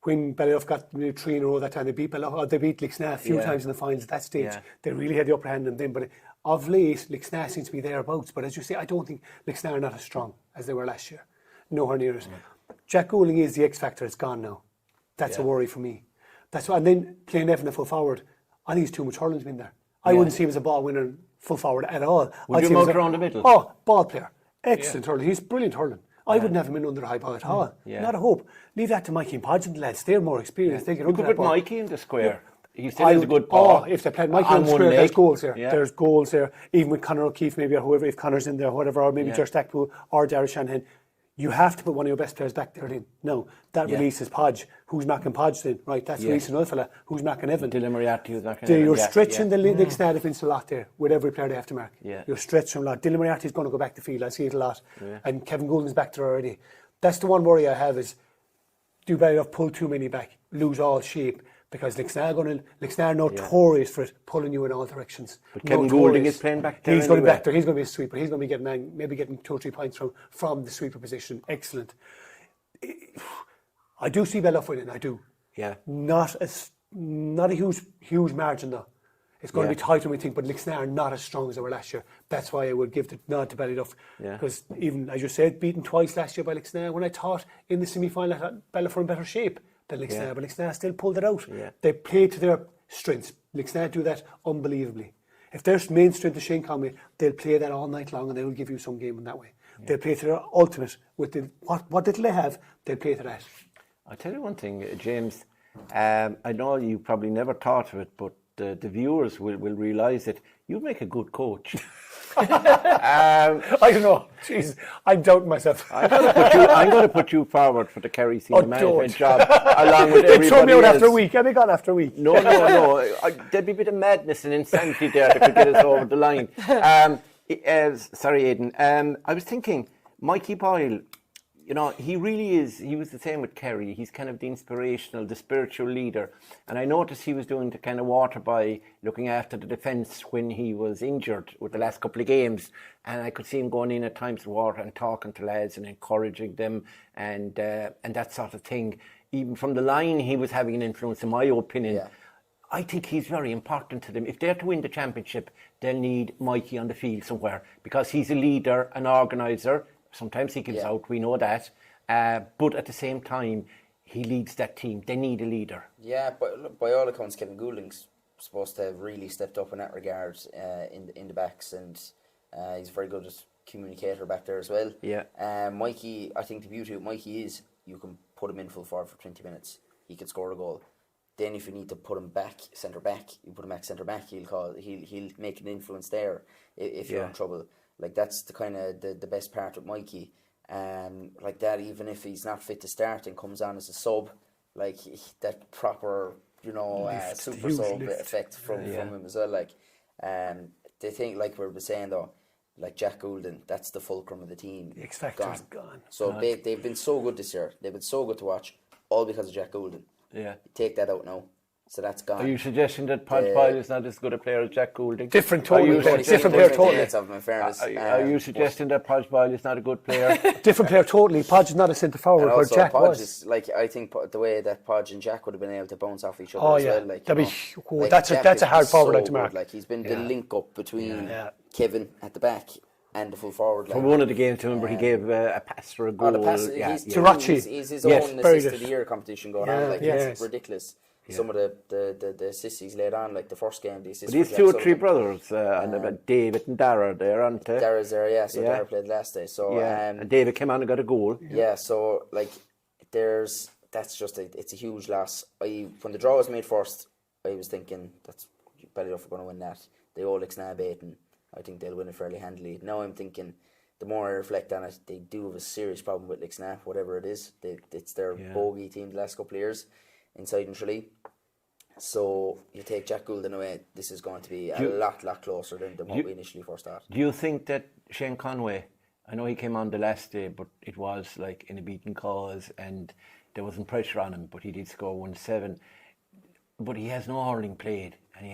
when Ballyduff got 3 in a row that time, they beat Lixnaw a few times in the finals at that stage. Yeah. They really had the upper hand on them. But of late, Lixnaw seems to be thereabouts. But as you say, I don't think Lixnaw are not as strong as they were last year. Nowhere near it. Jack Goulding is the X factor. It's gone now. That's a worry for me. That's why. And then playing Evan at full forward, I think it's too much hurling's been there. I wouldn't see him as a ball winner full forward at all. Would you mount around the middle? Oh, ball player. Excellent hurling. He's brilliant hurling. I wouldn't have him in under the high ball at all. Not a hope. Leave that to Mikey and Podge and the lads. They're more experienced. They can could put Mikey in the square. He still has a good ball. If they played Mikey in the square, there's goals there. There's goals there. Even with Conor O'Keefe maybe, or whoever, if Conor's in there, whatever, or maybe Ger Stackpool or Darragh Shanahan, you have to put one of your best players back there in. No, that releases Podge. Who's knocking Podge then? Right, that's releasing another fella. Who's knocking Evan? Dylan Moriarty who's knocking Evan. You're stretching the Lixnaw defence a lot there with every player they have to mark. You're stretching a lot. Dylan Moriarty's going to go back to field. I see it a lot. And Kevin Goulding's back there already. That's the one worry I have is, do Ballyduff pull too many back, lose all shape? Because Lixnaw are notorious for it, pulling you in all directions. But Kevin Goulding is playing back there. He's going to be back there. He's going to be a sweeper. He's going to be maybe getting 2 or 3 points from the sweeper position. Excellent. I do see Ballyduff winning. I do. Yeah. Not a huge margin though. It's going to be tighter than we think, but Lixnaw are not as strong as they were last year. That's why I would give the nod to Ballyduff. Because even, as you said, beaten twice last year by Lixnaw, when I thought in the semi-final I thought Ballyduff were in better shape than Lixnaw, but Lixnaw still pulled it out. They played to their strengths. Lixnaw do that unbelievably. If their main strength is Shane Conway, they'll play that all night long and they will give you some game in that way. They'll play to their ultimate. With what little they have, they'll play to that. I'll tell you one thing, James. I know you probably never thought of it, but the viewers will realise it. You make a good coach. I don't know. Jeez, I'm doubting myself. I'm going to put you forward for the Kerry senior management job, along with everybody throw me out else. after a week. I'll be gone after a week. No. There'd be a bit of madness and insanity there that could get us over the line. Sorry, Aidan. I was thinking, Mikey Boyle, you know, he really is, he was the same with Kerry. He's kind of the inspirational, the spiritual leader. And I noticed he was doing the kind of water by looking after the defence when he was injured with the last couple of games. And I could see him going in at times to water and talking to lads and encouraging them and that sort of thing. Even from the line, he was having an influence, in my opinion. Yeah. I think he's very important to them. If they're to win the championship, they'll need Mikey on the field somewhere because he's a leader, an organiser. Sometimes he gives out, we know that. But at the same time, he leads that team. They need a leader. Yeah, but by all accounts, Kevin Goulding's supposed to have really stepped up in that regard in the backs, and he's very good as communicator back there as well. Yeah. Mikey, I think the beauty of Mikey is you can put him in full forward for 20 minutes. He can score a goal. Then if you need to put him back centre back, you put him back centre back. He'll make an influence there if you're in trouble. Like that's the kind of the best part of Mikey. Like that, even if he's not fit to start and comes on as a sub, like that proper, super sub effect from him as well. Like, they think, like we were saying though, like Jack Goulding, that's the fulcrum of the team. The X Factor's gone. So they've been so good this year. They've been so good to watch, all because of Jack Goulding. Yeah. Take that out now. So that's gone. Are you suggesting that Podge Boyle is not as good a player as Jack Goulding? Different totally. Different player totally. Are you suggesting that Podge Boyle is not a good player? Different player totally. Podge is not a centre forward, where Jack Podge was. Is, like, I think the way that Podge and Jack would have been able to bounce off each other as well. Like, that's a hard forward to mark. Like, he's been the link up between Kevin at the back and the full forward. For one of the games, remember, he gave a pass for a goal. He's his own assist of the year competition going on. Like, it's ridiculous. Some of the assists he's laid on, like the first game, the assists. But these 2 or 3 brothers, and David and Dara there, aren't they? Dara's there, yeah. So Dara played last day. So and David came on and got a goal. Yeah. So like, that's just it's a huge loss. When the draw was made first, I was thinking that's Ballyduff are going to win that. They all Lixnaw beaten. I think they'll win it fairly handily. Now I'm thinking, the more I reflect on it, they do have a serious problem with Lixnaw, whatever it is. It's their bogey team the last couple of years inside in Tralee. So you take Jack Goulden away, this is going to be a lot closer than what we initially first thought. Do you think that Shane Conway, I know he came on the last day, but it was like in a beaten cause and there wasn't pressure on him, but he did score 1-7. But he has no hurling played, and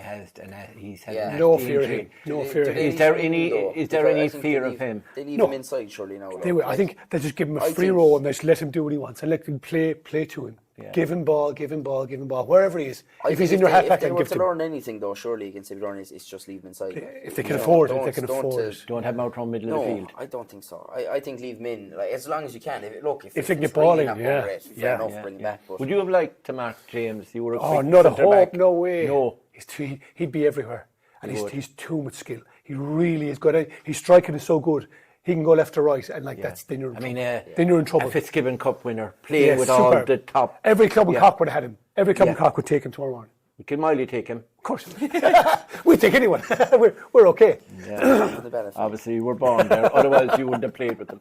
he's had no fear of him. No fear of him. Is there any fear of him? They leave him inside, surely now. I think they just give him a free roll and they just let him do what he wants and let him play to him. Yeah. Give him ball, wherever he is. If he's in your half back, if they were to learn anything, though, surely against Abbeydorney, it's just leave him inside. If they can afford it, Don't have him out around middle of the field. I don't think so. I think leave him in, like, as long as you can. If they can get ball in, fair enough, bring him back. But would you have liked to mark James? You were not a hope, no way. No, he'd be everywhere, and he's too much skill. He really is good. His striking is so good. He can go left or right, and then you're in trouble. A Fitzgibbon Cup winner, playing with all the top. Every club in Cork would have had him. Every club in Cork would take him tomorrow morning. Would Kilmoyley take him? Of course. We'd take anyone. we're okay. Yeah. Obviously, you were born there. Otherwise, you wouldn't have played with them.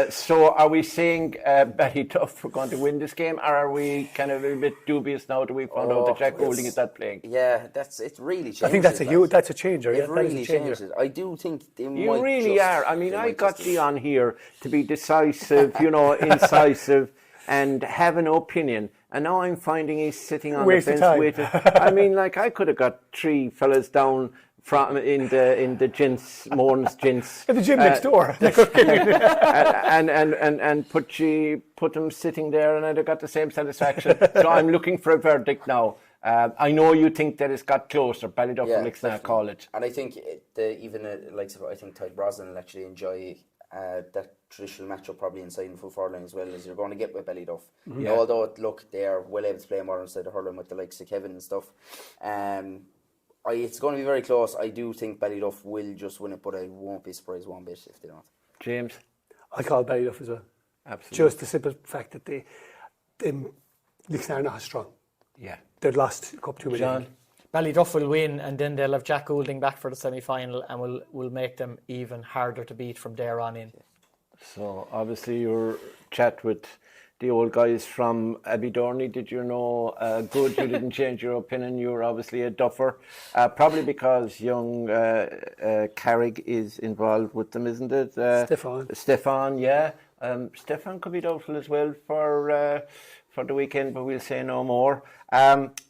So are we saying Ballyduff are going to win this game, or are we kind of a bit dubious now that we found out that Jack Golding is not playing? Yeah, it really changes. I think that's a changer. It really changes. I do think they might. You really are. I mean, I got you on here to be decisive, incisive, and have an opinion. And now I'm finding he's sitting on the fence waiting. I mean, like, I could have got 3 fellas down from in the gents, Mourns gents. At the gym next door. and put them sitting there, and I'd have got the same satisfaction. So I'm looking for a verdict now. I know you think that it's got closer. Ballyduff and Lixnaw call it. And I think I think Ty Brosnan will actually enjoy that traditional matchup probably inside in full hurling as well as you're going to get with Ballyduff. Mm-hmm. Although they are well able to play more inside the hurling with the likes of Kevin and stuff. It's going to be very close. I do think Ballyduff will just win it, but I won't be surprised one bit if they don't. James? I call Ballyduff as well. Absolutely. Just the simple fact that Lixnaw are not as strong. Yeah. They've lost a couple too many. John? Ballyduff will win, and then they'll have Jack Goulding back for the semi-final, and will make them even harder to beat from there on in. So obviously your chat with the old guys from Abbeydorney, did you know good? You didn't change your opinion. You were obviously a duffer, probably because young Carrig is involved with them, isn't it? Stefan, yeah. Stefan could be doubtful as well for the weekend, but we'll say no more.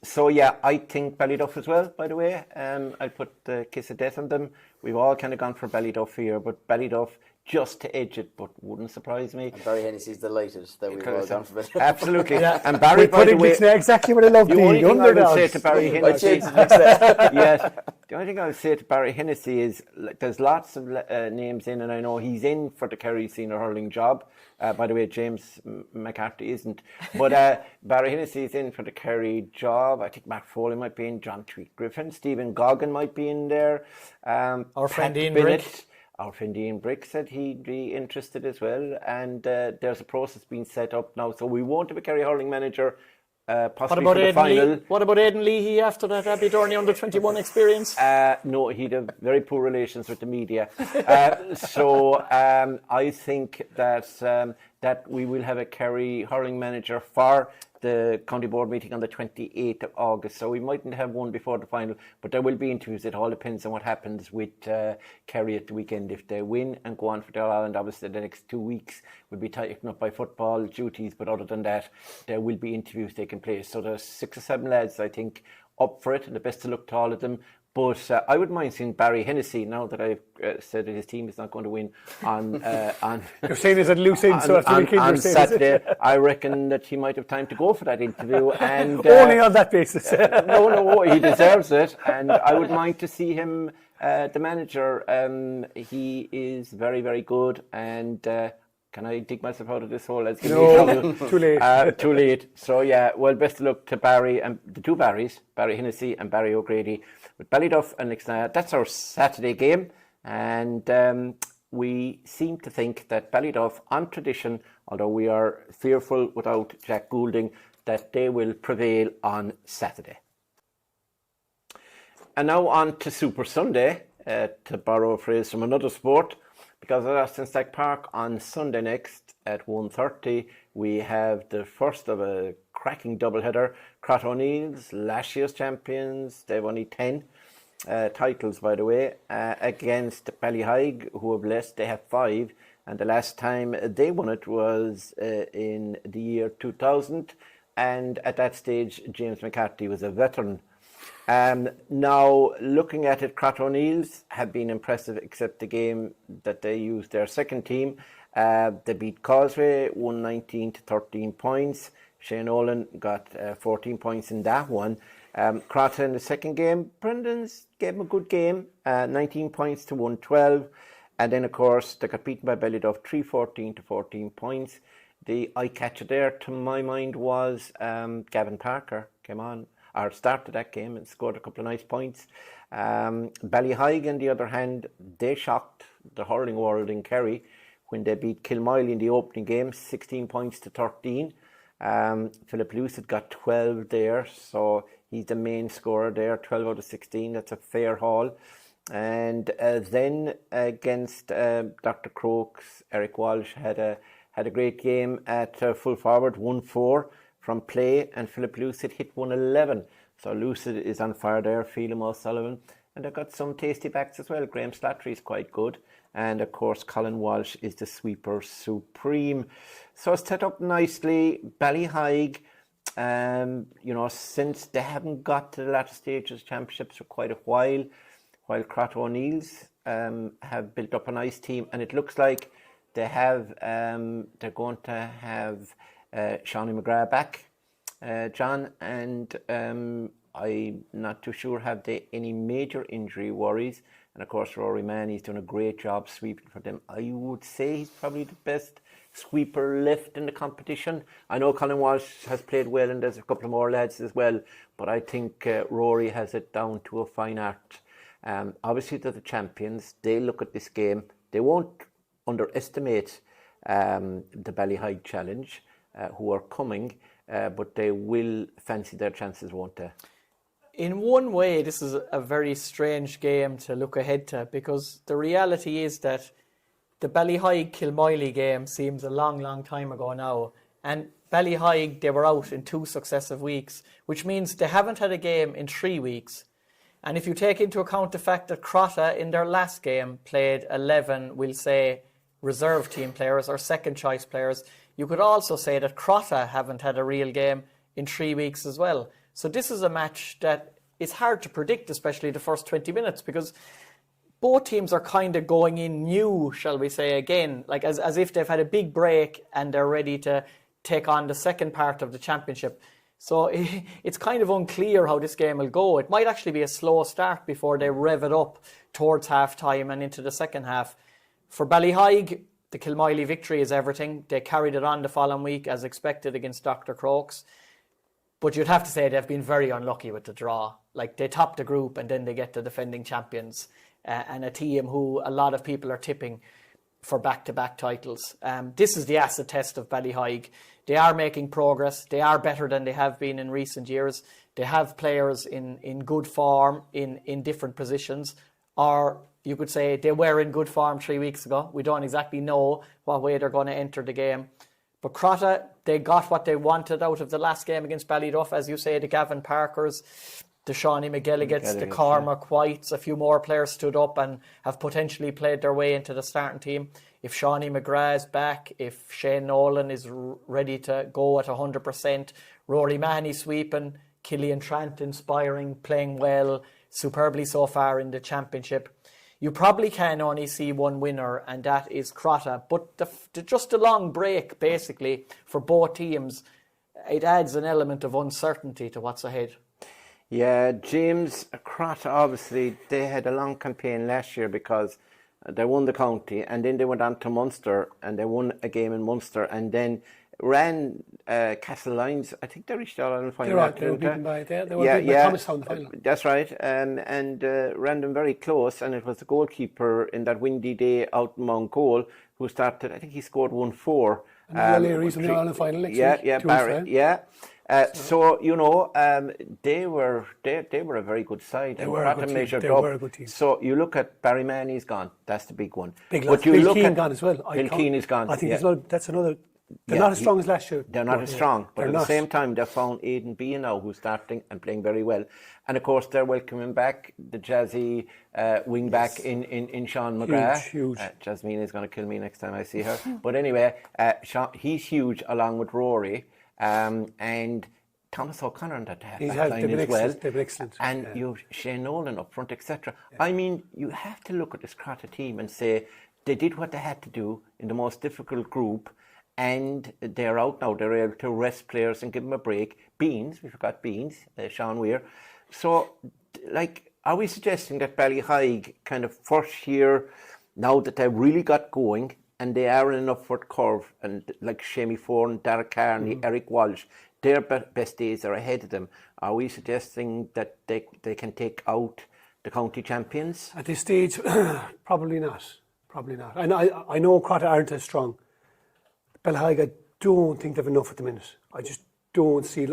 So yeah, I think Ballyduff as well, by the way. I'll put the kiss of death on them. We've all kind of gone for Ballyduff here, but Ballyduff just to edge it, but wouldn't surprise me. And Barry Hennessy's delighted that we've all gone for Ballyduff. Absolutely. And Barry, by the way, exactly what I love. The only thing I will say to Barry Hennessy, yes, the only thing I will say to Barry Hennessy is there's lots of names in, and I know he's in for the Kerry senior hurling job. By the way, James McCarthy isn't. But Barry Hennessy is in for the Kerry job. I think Matt Foley might be in, John Tweet Griffin, Stephen Goggin might be in there. Our friend Ian Brick. Our friend Ian Brick said he'd be interested as well. And there's a process being set up now. So we won't have a Kerry hurling manager possibly for the final. What about Aidan Leahy after that Abbeydorney under-21 experience? No, he'd have very poor relations with the media. So I think that we will have a Kerry hurling manager for the county board meeting on the 28th of August. So we mightn't have one before the final, but there will be interviews. It all depends on what happens with Kerry at the weekend. If they win and go on for the All-Ireland, obviously the next 2 weeks will be taken up by football duties, but other than that, there will be interviews taking place. So there's 6 or 7 lads, I think, up for it, and the best of luck to all of them. But I wouldn't mind seeing Barry Hennessy now that I've said that his team is not going to win on You're saying it's a loose end, so after the weekend on Saturday. I reckon that he might have time to go for that interview. And only on that basis. No, he deserves it. And I would mind to see him, the manager. He is very, very good. And can I dig myself out of this hole? No, too late. Too late. So, yeah, well, best of luck to Barry and the two Barrys, Barry Hennessy and Barry O'Grady, with Ballyduff and Lixnaw. That's our Saturday game. And we seem to think that Ballyduff, on tradition, although we are fearful without Jack Goulding, that they will prevail on Saturday. And now on to Super Sunday, to borrow a phrase from another sport, because at Austin Stack Park on Sunday next at 1:30, we have the first of a cracking doubleheader. Crotta O'Neill's, last year's champions, they've only 10 titles, by the way, against Ballyheigue, who have less, they have 5. And the last time they won it was in the year 2000. And at that stage, James McCarthy was a veteran. Now, looking at it, Crotta O'Neill's have been impressive, except the game that they used their second team. They beat Causeway, 119 to 13 points. Shane Olin got 14 points in that one. Crotta in the second game, Brendan's gave him a good game, 19 points to 112. And then, of course, they got beaten by Ballyduff, 314 to 14 points. The eye catcher there, to my mind, was Gavin Parker came on, or started that game and scored a couple of nice points. Ballyheigue, on the other hand, they shocked the hurling world in Kerry when they beat Kilmoyley in the opening game, 16 points to 13. Philip Lucid got 12 there, so he's the main scorer there, 12 out of 16. That's a fair haul. And then against Dr. Crokes, Eric Walsh had a great game at full forward, 1-4 from play, and Philip Lucid hit 111. So Lucid is on fire there, Phelan O'Sullivan. And they've got some tasty backs as well. Graham Slattery is quite good. And of course, Colin Walsh is the sweeper supreme. So it's set up nicely. Ballyheigue, since they haven't got to the latter stages of championships for quite a while Crotta O'Neill's have built up a nice team, and it looks like they have they're going to have Shawnee McGrath back, John, and I'm not too sure have they any major injury worries. And of course, Rory Mann, he's done a great job sweeping for them. I would say he's probably the best sweeper left in the competition. I know Colin Walsh has played well, and there's a couple of more lads as well, but I think Rory has it down to a fine art. Obviously, they're the champions. They look at this game. They won't underestimate the Ballyheigue Challenge, who are coming, but they will fancy their chances, won't they? In one way, this is a very strange game to look ahead to, because the reality is that the Ballyheigue Kilmoyley game seems a long, long time ago now. And Ballyheigue, they were out in 2 successive weeks, which means they haven't had a game in 3 weeks. And if you take into account the fact that Crotta in their last game played 11, we'll say, reserve team players or second choice players, you could also say that Crotta haven't had a real game in 3 weeks as well. So this is a match that is hard to predict, especially the first 20 minutes, because both teams are kind of going in new, shall we say, again, like as if they've had a big break and they're ready to take on the second part of the championship. So it's kind of unclear how this game will go. It might actually be a slow start before they rev it up towards half-time and into the second half. For Ballyheigue, the Kilmoyley victory is everything. They carried it on the following week as expected against Dr. Crokes. But you'd have to say they've been very unlucky with the draw. Like, they top the group and then they get the defending champions and a team who a lot of people are tipping for back-to-back titles. This is the acid test of Ballyheigue. They are making progress. They are better than they have been in recent years. They have players in good form in different positions. Or you could say they were in good form 3 weeks ago. We don't exactly know what way they're going to enter the game. But Crotta, they got what they wanted out of the last game against Ballyduff. As you say, the Gavin Parkers, the Shawnee McGilligans, the Cormac Whites, a few more players stood up and have potentially played their way into the starting team. If Shawnee McGrath is back, if Shane Nolan is ready to go at 100%, Rory Mahoney sweeping, Killian Trant inspiring, playing well, superbly so far in the championship, you probably can only see one winner, and that is Crotta. But just the long break, basically, for both teams, it adds an element of uncertainty to what's ahead. Yeah, James, Crotta, obviously, they had a long campaign last year because They won the county, and then they went on to Munster, and they won a game in Munster, and then ran Castle Lyons. I think they reached the All-Ireland final. They were beaten by they were beaten by Thomastown in the final. That's right, and ran them very close, and it was the goalkeeper in that windy day out in Mount Cole who started. I think he scored 1-4. And O'Leary's in the All-Ireland final next week. Barry, so they were a very good side. They were a good team. So you look at Barry Manny's gone. That's the big one. Bill Keane gone as well. Bill Keane is gone. I think that's another. They're not as strong as last year. They're not as strong, but at the same time, they've found Aidan Leahy now, who's starting and playing very well. And of course, they're welcoming back the jazzy wing back in Sean McGrath. Huge. Jasmine is going to kill me next time I see her. But anyway, he's huge along with Rory. And Thomas O'Connor on that line as well. They've been excellent. And you've Shane Nolan up front, etc. I mean, you have to look at this Crotta team and say they did what they had to do in the most difficult group, and they're out now. They're able to rest players and give them a break. Beans, we forgot Beans, Sean Weir. So, are we suggesting that Ballyheigue kind of first year, now that they've really got going, and they are in an upward curve, and like Shamie Foran, Derek Carney, Eric Walsh, their best days are ahead of them. Are we suggesting that they can take out the county champions? At this stage, probably not. And I know Crotta aren't as strong. Ballyheigue, I don't think they've enough at the minute. I just don't see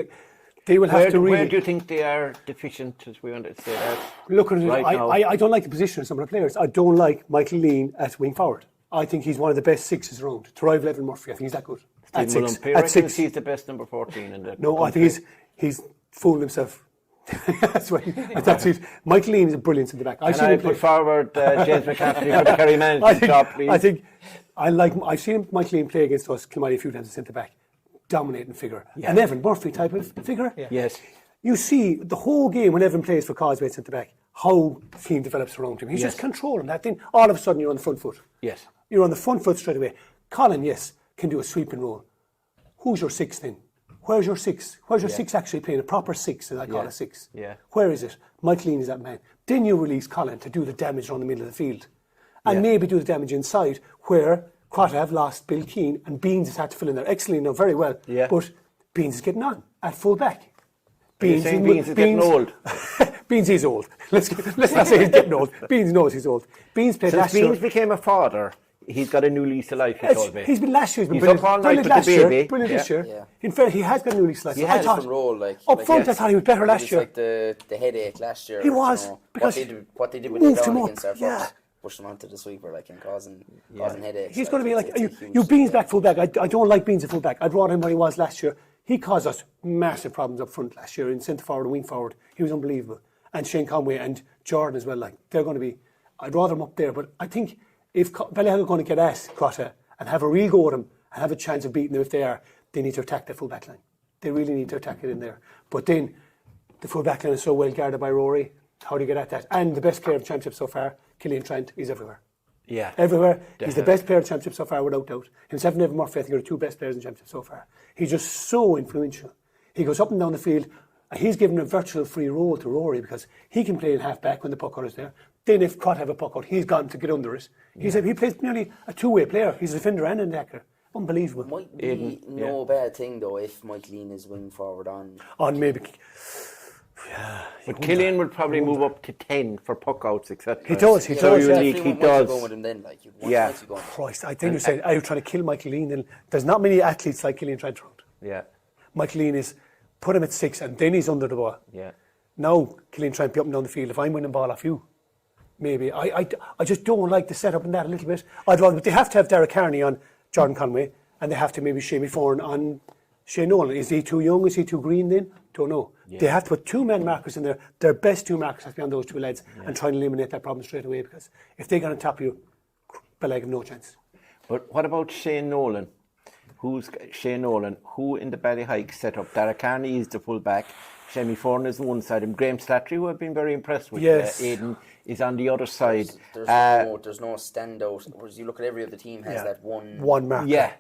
they will have to really. Where do you think they are deficient, as we want to say that? Look at it. Right now. I don't like the position of some of the players. I don't like Michael Lean at wing forward. I think he's one of the best sixes around. To rival Evan Murphy, I think he's that good. At six, he's the best number 14 in the. No, country. I think he's fooled himself. That's it. Michael Lean is a brilliant centre back. I put forward James McCarthy for the Kerry management job, please? I've seen Michael Lean play against us, Kilmoyley, a few times as centre back, dominating figure, an Evan Murphy type of figure. Yeah. Yes. You see the whole game when Evan plays for Causeway centre back, how the team develops around him. He's just controlling that thing. All of a sudden, you're on the front foot. Yes. You're on the front foot straight away. Colin, yes, can do a sweeping role. Who's your six then? Where's your six? Where's your six actually playing? A proper six, as I call a six. Yeah. Where is it? Michael Lean is that man. Then you release Colin to do the damage around the middle of the field. And maybe do the damage inside, where Crotta have lost Bill Keane and Beans has had to fill in there. Excellent, now very well. Yeah. But Beans is getting on at full back. Beans is getting old. Beans is old. Let's not say he's getting old. Beans knows he's old. Beans played last year. Since Beans became a father, he's got a new lease of life, he told me. He's been last year. He's up all night with the baby. Brilliant this year. Yeah. In fact, he has got a new lease of life. He had a different role. Up front, I thought he was better last year. Like the headache last year. He was. Because what they did with the down against our front. Push them onto the sweeper, and causing headaches. He's going to be like you Beans back full back. I don't like Beans at full back. I'd rather him when he was last year. He caused us massive problems up front last year in centre forward and wing forward. He was unbelievable. And Shane Conway and Jordan as well. They're going to be. I'd rather them up there. But I think if Ballyheigue are going to get at Crotta and have a real go at them and have a chance of beating them if they are, they need to attack the full back line. They really need to attack it in there. But then the full back line is so well guarded by Rory. How do you get at that? And the best player of the championship so far, Killian Trent, is everywhere. Yeah. Everywhere. Definitely. He's the best player of the championship so far, without doubt. Himself and Evan Murphy, I think, are the two best players in the championship so far. He's just so influential. He goes up and down the field. And he's given a virtual free role to Rory because he can play in half back when the puck out is there. Then if Crotta have a puck out, he's gone to get under it. He plays nearly a two-way player. He's a defender and an attacker. Unbelievable. Might be no bad thing though if Mike Lean is wing forward on maybe. Yeah, but Killian would probably move up to 10 for puck outs, etc. He does. He does. Go with him then, Christ, I think you're saying, are you trying to kill Michael Lean? And there's not many athletes like Killian Trent around. Yeah. Michael Lean is put him at 6 and then he's under the ball. Yeah. Now Killian Trent be up and down the field. If I'm winning ball off you, maybe. I just don't like the setup in that a little bit. I'd rather, but they have to have Derek Carney on Jordan Conway and they have to maybe Shamie Foran on Shane Nolan. Is he too young? Is he too green then? Don't know. Yeah. They have to put two man markers in there. Their best two markers have to be on those two lads and try and eliminate that problem straight away because if they get on top of you, Ballyheigue have no chance. But what about Shane Nolan? Who's Shane Nolan? Who in the Ballyheigue setup? Derek Carney is the full back. Shamie Foran is on one side, and Graham Slattery, who I've been very impressed with, Aidan, is on the other side. There's no standout. Whereas you look at every other team has that one marker. Yeah.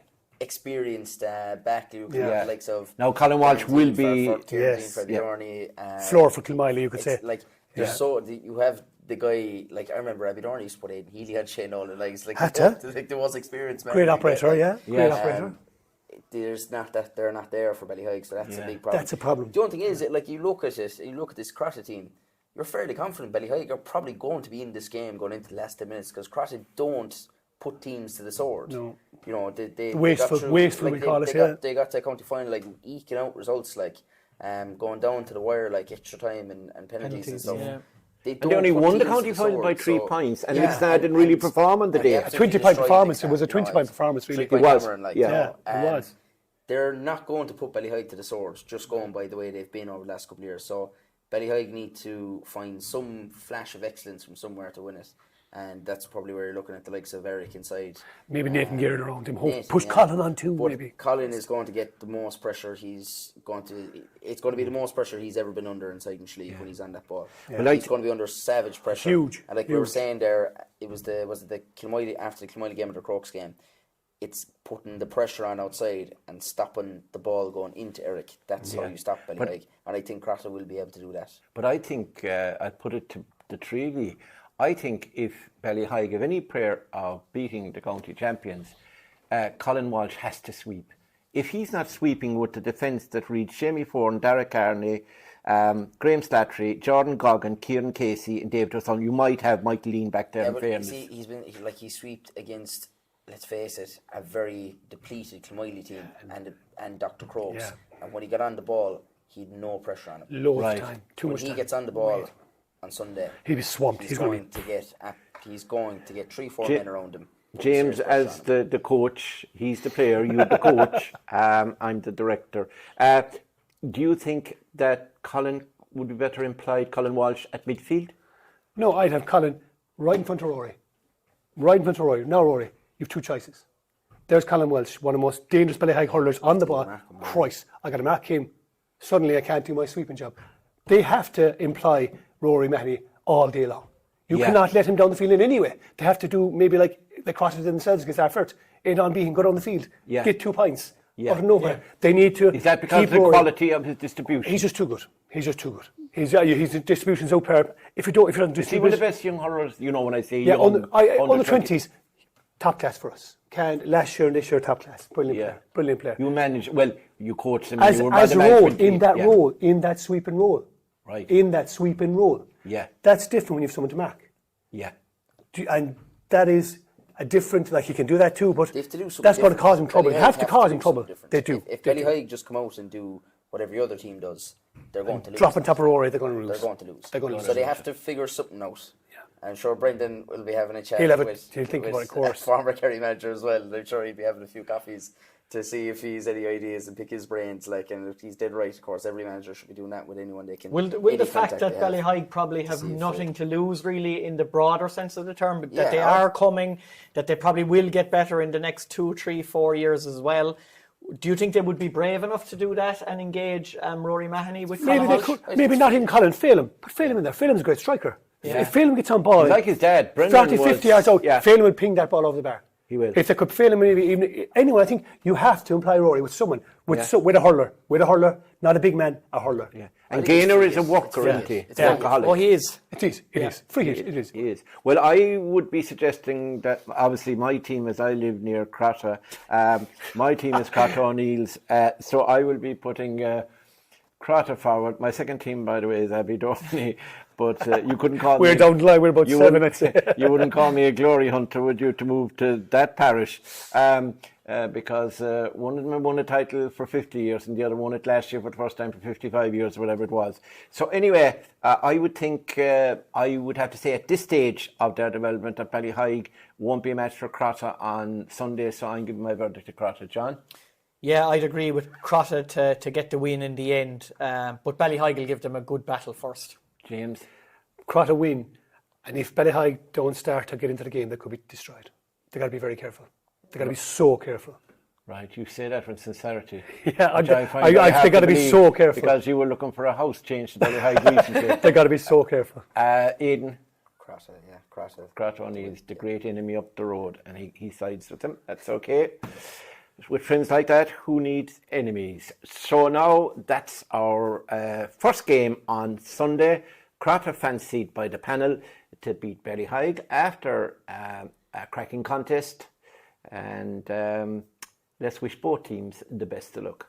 Experienced back who the likes of now Colin Walsh will be for Abbeydorney, floor for Kilmoyley, you could say. Like there's you have the guy, like I remember Abbeydorney used to put Aidan Healy on Shane Nolan legs, like there was experience. Great operator, great operator. There's not that they're not there for Ballyheigue, so that's a big problem. That's a problem. The only thing is, like you look at this Crotta team, you're fairly confident Ballyheigue are probably going to be in this game going into the last 10 minutes because Crotta don't put teams to the sword. No. You know, they wasteful like, we call it. They got to the county final like eking out results like going down to the wire like extra time and penalties and stuff. Yeah. They only won the county final by 3 points, and Lixnaw didn't really perform on the day. A 20-point performance. It was a 20-point performance, really. It was. It was. They're not going to put Ballyheigue to the sword, just going by the way they've been over the last couple of years. So Ballyheigue need to find some flash of excellence from somewhere to win it. And that's probably where you're looking at the likes of Eric inside. Maybe Nathan Garrett around him. Push Colin on too, but maybe. Colin is going to get the most pressure it's going to be the most pressure he's ever been under inside Tralee when he's on that ball. Yeah. He's going to be under savage pressure. Huge. And like we were saying there, it was the Kilmoyley, after the Kilmoyley game or the Crokes game, it's putting the pressure on outside and stopping the ball going into Eric. That's how you stop Ballyheigue. And I think Crotta will be able to do that. But I think, I'd put it to the Tralee. I think if Ballyheigue have any prayer of beating the county champions, Colin Walsh has to sweep. If he's not sweeping with the defence that reads Jamie Foran, Derek Carney, Graham Slattery, Jordan Goggin, Kieran Casey and David O'Sullivan, you might have Michael Lean back there in fairness. He sweeped against, let's face it, a very depleted Kilmoyley team and Dr. Crokes. Yeah. And when he got on the ball, he had no pressure on him. Loads of time. Too much time. When he gets on the ball on Sunday, he'll be swamped. He's going to get 3-4 men around him. James, as the coach, he's the player, you're the coach, I'm the director. Do you think that Colin would be better implied, Colin Walsh, at midfield? No, I'd have Colin right in front of Rory. Right in front of Rory. Now, Rory, you've 2 choices. There's Colin Walsh, one of the most dangerous Ballyheigue hurlers on the ball. Christ, I got to mark him. Suddenly I can't do my sweeping job. They have to imply Rory Mahoney all day long. You cannot let him down the field in any way. They have to do maybe like the Crotta themselves against Arfert. Aidan Leahy, go down the field, get 2 points. Out of nowhere. Yeah. They need to. Is that because of the quality of his distribution? He's just too good. His distribution's superb. If you don't distribute, is he one of the best young hurlers? You know when I say on the 20s, top class for us. Last year and this year, top class. Brilliant player. You manage you coach them as a role in that sweeping role. Right. In that sweeping role. Yeah. That's different when you have someone to mark. Yeah. And that is a different, like he can do that too, but that's going to cause him trouble. You have to cause him trouble. They do. If Ballyheigue just come out and do what every other team does, they're going to lose. Drop on top of Rory, they're going to lose. They're going to lose. So they have to figure something out. Yeah. I'm sure Brendan will be having a chat he'll think about it, of course. Former Kerry manager as well. I'm sure he'll be having a few coffees to see if he's any ideas and pick his brains. And if he's dead right, of course, every manager should be doing that with anyone they can. Will the fact that Ballyheigue probably have nothing to lose really in the broader sense of the term, but that they are coming, that they probably will get better in the next 2, 3, 4 years as well. Do you think they would be brave enough to do that and engage Rory Mahoney with Maybe they could. Maybe not even Colin. Phelan. Put Phelan in there. Phelan's a great striker. Yeah. If Phelan gets on ball, he's like his dad, Brendan 40, 50 yards out, Phelan will ping that ball over the bar. He will. If they could fail him, even anyone, I think you have to imply Rory with someone, with a hurler, not a big man, a hurler. Yeah. And Gaynor is a worker, isn't he? It's alcoholic. Oh, he is. It is. Free hit, it is. He is. Well, I would be suggesting that, obviously, my team, as I live near Crotta, my team is Crotta O'Neill's, so I will be putting Crotta forward. My second team, by the way, is Abbeydorney. But you couldn't call me... We're down the line, we're about 7, I'd say. You wouldn't call me a glory hunter, would you, to move to that parish? Because one of them won a title for 50 years and the other won it last year for the first time for 55 years, or whatever it was. So anyway, I would think, I would have to say at this stage of their development that Ballyheigue won't be a match for Crotta on Sunday, so I'm giving my verdict to Crotta. John? Yeah, I'd agree with Crotta to get the win in the end, but Ballyheigue will give them a good battle first. James? Crotta win, and if Ballyheigue don't start to get into the game, they could be destroyed. They've got to be very careful. They've got to be so careful. Right, you say that with sincerity. Yeah, they've got to be so careful. Because you were looking for a house change to Ballyheigue recently. They've got to be so careful. Aidan? Crotta. Crotta O'Neill's the great enemy up the road, and he sides with them. That's okay. With friends like that, who needs enemies? So now that's our first game on Sunday. Crotta fancied by the panel. to beat Ballyheigue after a cracking contest. And let's wish both teams the best of luck.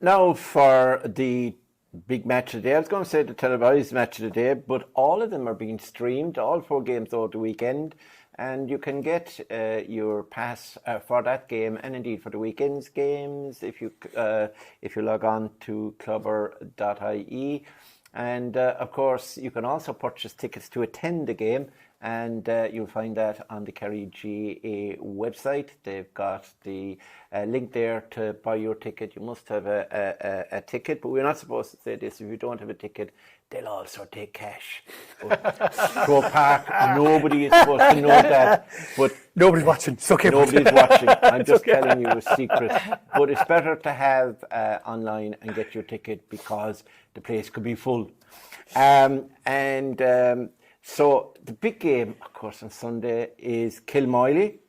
Now for the big match of the day. I was going to say the televised match of the day, but all of them are being streamed, all 4 games over the weekend, and you can get your pass for that game and indeed for the weekend's games if you log on to clubber.ie. And of course, you can also purchase tickets to attend the game, and you'll find that on the Kerry GA website. They've got the link there to buy your ticket. You must have a ticket, but we're not supposed to say this. If you don't have a ticket, they'll also take cash. Croke Park, nobody is supposed to know that. But nobody's watching. It's okay. Nobody's watching. I'm just telling you a secret. But it's better to have online and get your ticket because the place could be full. So the big game, of course, on Sunday is Kilmoyley,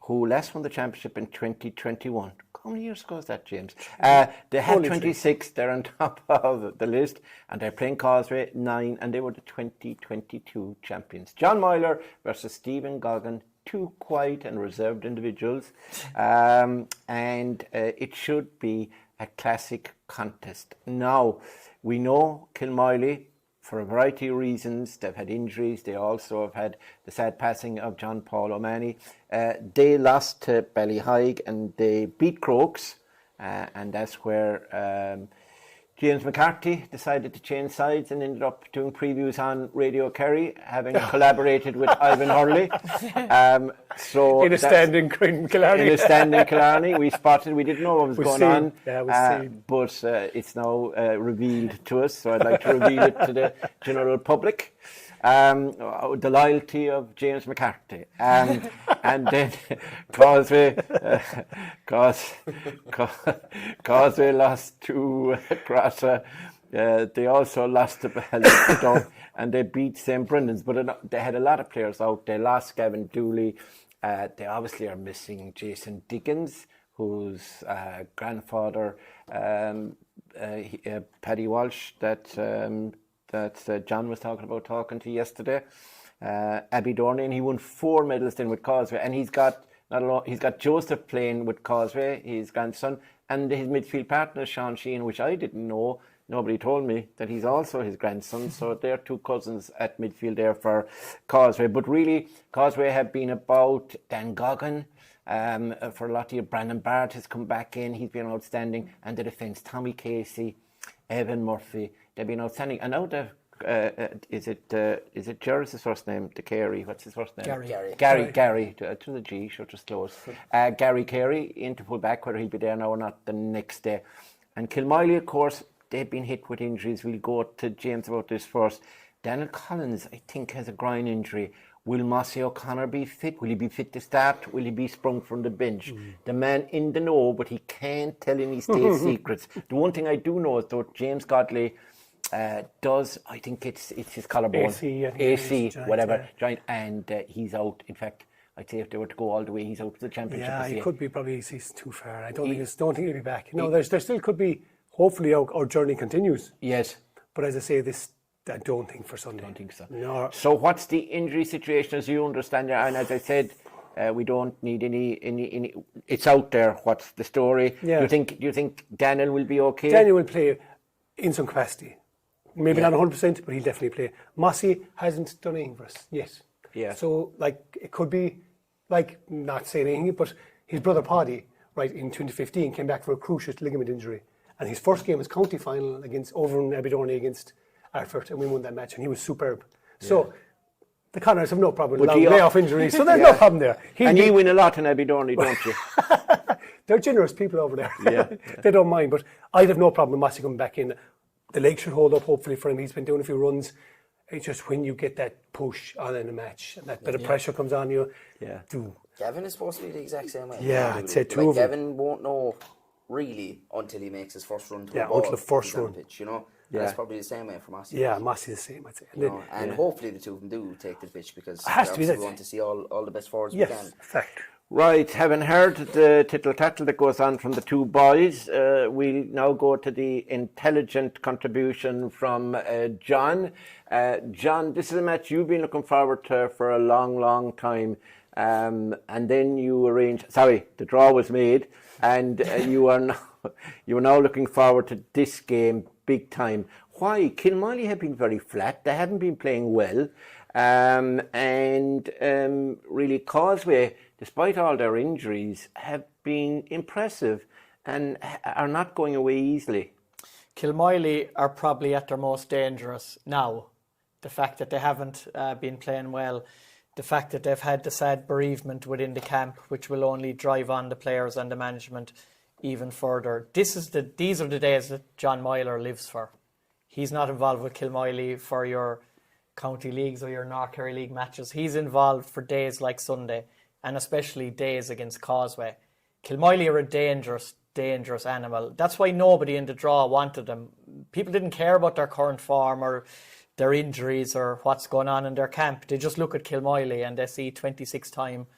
who last won the championship in 2021. How many years ago is that, James? They had 26, they're on top of the list, and they're playing Causeway 9, and they were the 2022 champions. John Moyler versus Stephen Goggin, 2 quiet and reserved individuals, and it should be a classic contest. Now, we know Kilmoyley, for a variety of reasons, they've had injuries. They also have had the sad passing of John Paul O'Mahony. They lost to Ballyheigue and they beat Crokes, and that's where James McCarthy decided to change sides and ended up doing previews on Radio Kerry, having collaborated with Ivan Hurley. In a standing Killarney, we spotted. We didn't know what was going on, but it's now revealed to us. So I'd like to reveal it to the general public. The loyalty of James McCarthy, and then Causeway lost to Crotta. They also lost to Ballyduff, and they beat St. Brendan's, but they had a lot of players out. They lost Gavin Dooley. They obviously are missing Jason Dickens, whose grandfather, Paddy Walsh, that John was talking to yesterday. Abbeydorney, and he won 4 medals then with Causeway, and he's got Joseph playing with Causeway, his grandson, and his midfield partner Sean Sheehan, which I didn't know. Nobody told me that he's also his grandson, so they're 2 cousins at midfield there for Causeway. But really, Causeway have been about Dan Goggin. For a lot of you, Brandon Barrett has come back in. He's been outstanding. And the defence, Tommy Casey, Evan Murphy, they've been outstanding. And now is it Jerry's first name? The Kerry. What's his first name? Gary. To the G, sure, just close. Gary Kerry into full back, whether he'll be there now or not the next day. And Kilmoyley, of course, they've been hit with injuries. We'll go to James about this first. Daniel Collins, I think, has a groin injury. Will Mossy O'Connor be fit? Will he be fit to start? Will he be sprung from the bench? The man in the know, but he can't tell any state secrets. The one thing I do know is that James Godley does, I think it's his collarbone, AC, whatever, joint, and he's out. In fact, I'd say if they were to go all the way, he's out for the championship. Yeah, he could be, probably he's too far. I don't think he'll be back. No, there still could be. Hopefully our journey continues. Yes. But as I say, I don't think for Sunday. I don't think so. No. So what's the injury situation as you understand it? And as I said, we don't need any. It's out there. What's the story? Yeah. Do you think Daniel will be okay? Daniel will play in some capacity. Maybe not 100%, but he'll definitely play. Mossy hasn't done anything for us yet. Yeah. So it could be not saying anything, but his brother Paddy, right, in 2015 came back for a cruciate ligament injury. And his first game was county final over in Abbeydorney against Arford, and we won that match, and he was superb. So the Connors have no problem with layoff injuries, so there's no problem there. You win a lot in Abbeydorney, don't you? They're generous people over there. Yeah. They don't mind, but I'd have no problem with Mossy coming back in. The leg should hold up, hopefully, for him. He's been doing a few runs. It's just when you get that push on in a match, and that bit of pressure comes on you. Yeah. Gavin is supposed to be the exact same way. Yeah, I'd say two of them. Gavin won't know really until he makes his first run to the ball. Until the first run. Pitch, that's probably the same way for Mossy. Yeah, Mossy's the same, I'd say. And hopefully the two of them do take the pitch, because it has to be we want to see all the best forwards we can. Fact. Right, having heard the tittle-tattle that goes on from the two boys, we'll now go to the intelligent contribution from John. John, this is a match you've been looking forward to for a long, long time. And then you arranged, the draw was made, and you are now looking forward to this game big time. Why? Kilmoyley have been very flat. They haven't been playing well. Really Causeway, despite all their injuries, have been impressive and are not going away easily. Kilmoyley are probably at their most dangerous now. The fact that they haven't been playing well, the fact that they've had the sad bereavement within the camp, which will only drive on the players and the management even further. These are the days that John Moyler lives for. He's not involved with Kilmoyley for your county leagues or your North Kerry League matches. He's involved for days like Sunday, and especially days against Causeway. Kilmoyley are a dangerous, dangerous animal. That's why nobody in the draw wanted them. People didn't care about their current form or their injuries or what's going on in their camp. They just look at Kilmoyley and they see 26-time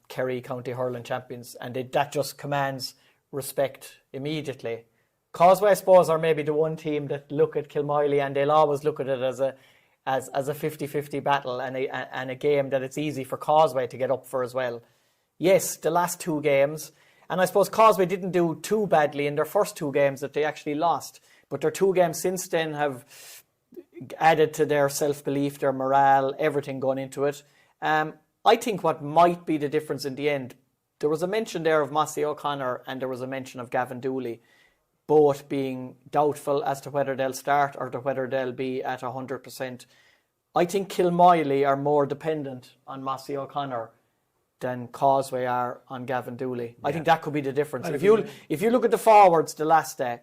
Kerry County Hurling champions, and that just commands respect immediately. Causeway, I suppose, are maybe the one team that look at Kilmoyley and they'll always look at it as a 50-50 battle and a game that it's easy for Causeway to get up for as well. Yes, the last two games, and I suppose Causeway didn't do too badly in their first two games that they actually lost, but their two games since then have added to their self-belief, their morale, everything going into it. I think what might be the difference in the end, there was a mention there of Mossy O'Connor and there was a mention of Gavin Dooley, both being doubtful as to whether they'll start or to whether they'll be at 100%. I think Kilmoyley are more dependent on Mossy O'Connor than Causeway are on Gavin Dooley. Yeah. I think that could be the difference. If you look at the forwards the last day,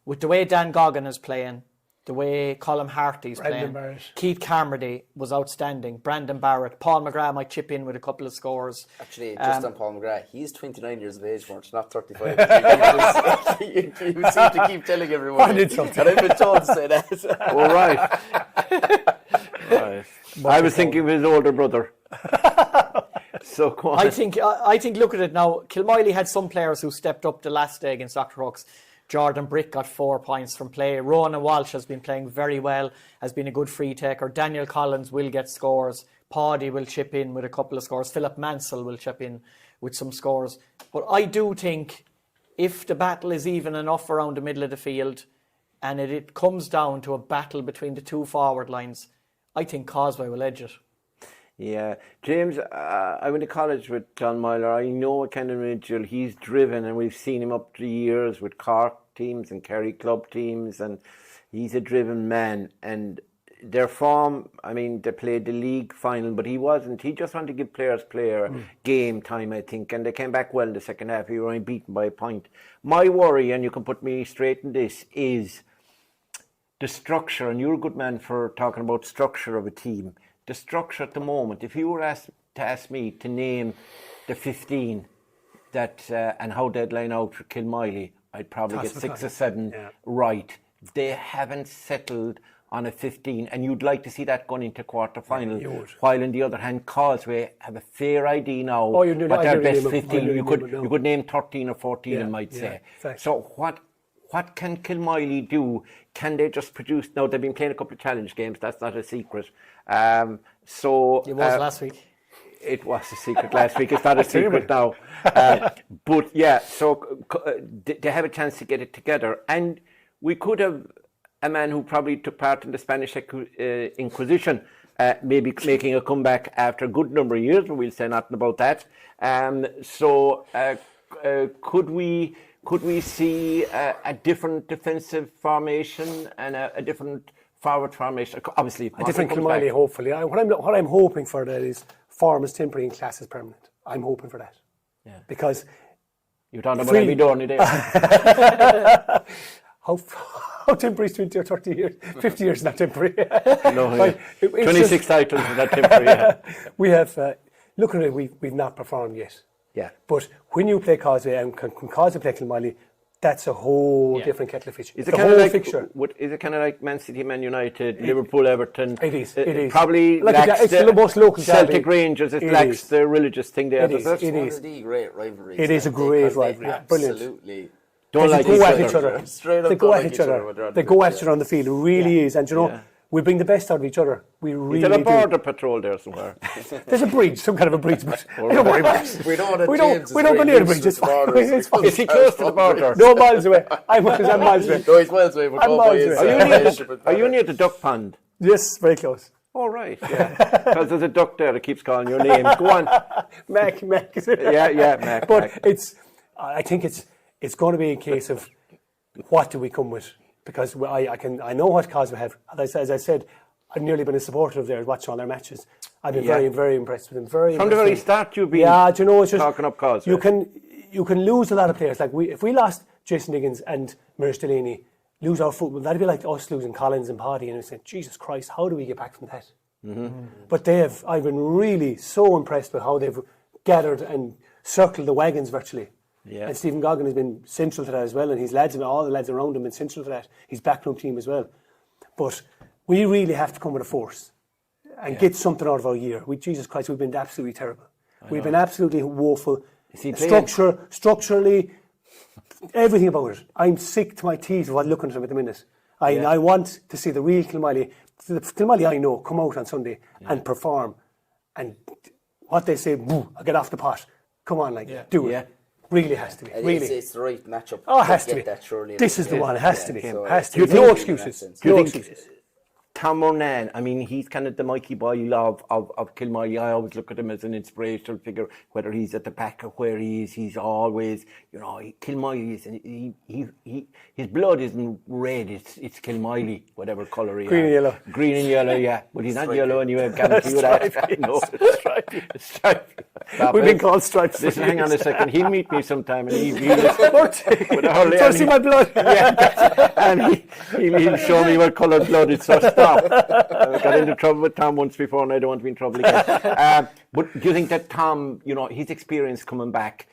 with the way Dan Goggin is playing, the way Colm Harty's playing, Barrett. Keith Carmody was outstanding, Brandon Barrett, Paul McGrath might chip in with a couple of scores. Actually, just on Paul McGrath, he's 29 years of age, Mort, not 35. You seem to keep telling everyone. And I've been told to say that. All right. I was thinking of his older brother. So go on. I think look at it now. Kilmoyley had some players who stepped up the last day against Dr. Crokes. Jordan Brick got 4 points from play. Ronan Walsh has been playing very well, has been a good free taker. Daniel Collins will get scores. Paddy will chip in with a couple of scores. Philip Mansell will chip in with some scores. But I do think if the battle is even enough around the middle of the field and it comes down to a battle between the two forward lines, I think Causeway will edge it. Yeah, James, I went to college with John Moyler. I know what kind of individual he's driven, and we've seen him up the years with Cork teams and Kerry club teams, and he's a driven man. And their form, I mean, they played the league final, but he wasn't. He just wanted to give players game time, I think, and they came back well in the second half. He were only beaten by a point. My worry, and you can put me straight in this, is the structure, and you're a good man for talking about structure of a team. The structure at the moment, if you were to ask me to name the 15 that and how they'd line out for Kilmoyley, I'd probably get 6 or 7 right. They haven't settled on a 15, and you'd like to see that going into quarter-final. While on the other hand, Causeway have a fair idea now what their best 15. You could name 13 or 14, I might say. So what can Kilmoyley do? Can they just produce? Now, they've been playing a couple of challenge games. That's not a secret. It was last week. It was a secret last week. It's not a secret now. But yeah, so they have a chance to get it together. And we could have a man who probably took part in the Spanish Inquisition, maybe making a comeback after a good number of years, but we'll say nothing about that. Could we see a different defensive formation and a different forward formation? Obviously, a different Kilmoyley, hopefully. What I'm hoping for that is form is temporary and class is permanent. I'm hoping for that. Yeah. Because you're talking about Abbeydorney there. How temporary is 20 or 30 years? 50 years is not temporary. No, 26 titles is not temporary. Yeah. We have, looking at it, we've not performed yet. Yeah. But when you play Causeway and when Causeway play Kilmoyley, that's a whole different kettle of fish. Is the it whole kind of like fixture. Is it kind of like Man City, Man United, Liverpool, Everton? It is. It is Probably like lacks it's the most local Celtic derby. Rangers. It lacks the religious thing there. It is. Does it? It One is. of the great rivalries. It is a great rivalry. Yeah, brilliant. Absolutely. Don't They like go at each other. Straight up They go don't at like each other. when they're on They the go pitch, at each other on the field. It really is. And you know, we bring the best out of each other. We really Is there a do. border patrol there somewhere? There's a bridge, some kind of a bridge, but don't worry about it. We know that We James don't is go very near the loose bridge. with It's fine. borders. It's fine. Is he close to the border? No miles away. I'm miles away. No, he's miles away. But I'm go miles by his, away. Are you near the duck pond? Yes, very close. All right, yeah. Because there's a duck there that keeps calling your name. Go on. Mac. Yeah, Mac. But I think it's going to be a case of what do we come with? Because I know what Causeway have. As I said, I've nearly been a supporter of theirs, watching all their matches. I've been very, very impressed with them. From the very start, you've been it's just, talking up Causeway. You can lose a lot of players. Like if we lost Jason Higgins and Mirish Delaney, lose our football, that'd be like us losing Collins and Paddy, and we said, Jesus Christ, how do we get back from that? But I've been really so impressed with how they've gathered and circled the wagons virtually. Yeah. And Stephen Goggin has been central to that as well, and his lads and all the lads around him have been central to that. His backroom team as well. But we really have to come with a force and get something out of our year. Jesus Christ, we've been absolutely terrible. We've been absolutely woeful. Structurally, everything about it. I'm sick to my teeth of looking at them at the minute. I want to see the real Kilmoyley, the Kilmoyley I know, come out on Sunday and perform. And what they say, boo, I'll get off the pot. Come on, do it. Yeah. Really has to be. Really. It's the right matchup. Oh, it has to be. That surely This is the one. It has to be. So Has to it's be. No really excuses. in that sense. Do you No think excuses. Tom Moran, I mean, he's kind of the Mikey Boyle of Kilmoyley. I always look at him as an inspirational figure, whether he's at the back or where he is. He's always, Kilmoyley is, his blood isn't red, it's Kilmoyley, whatever colour he Green and yellow. Green and yellow, yeah. But he's not yellow anyway, I guarantee you that. No, it's stripy. We've been called stripes. Listen, hang on a second. He'll meet me sometime and he'll see my blood. Yeah, and he'll show me what colour blood it's. So stop. I got into trouble with Tom once before, and I don't want to be in trouble again. But do you think that Tom, his experience coming back?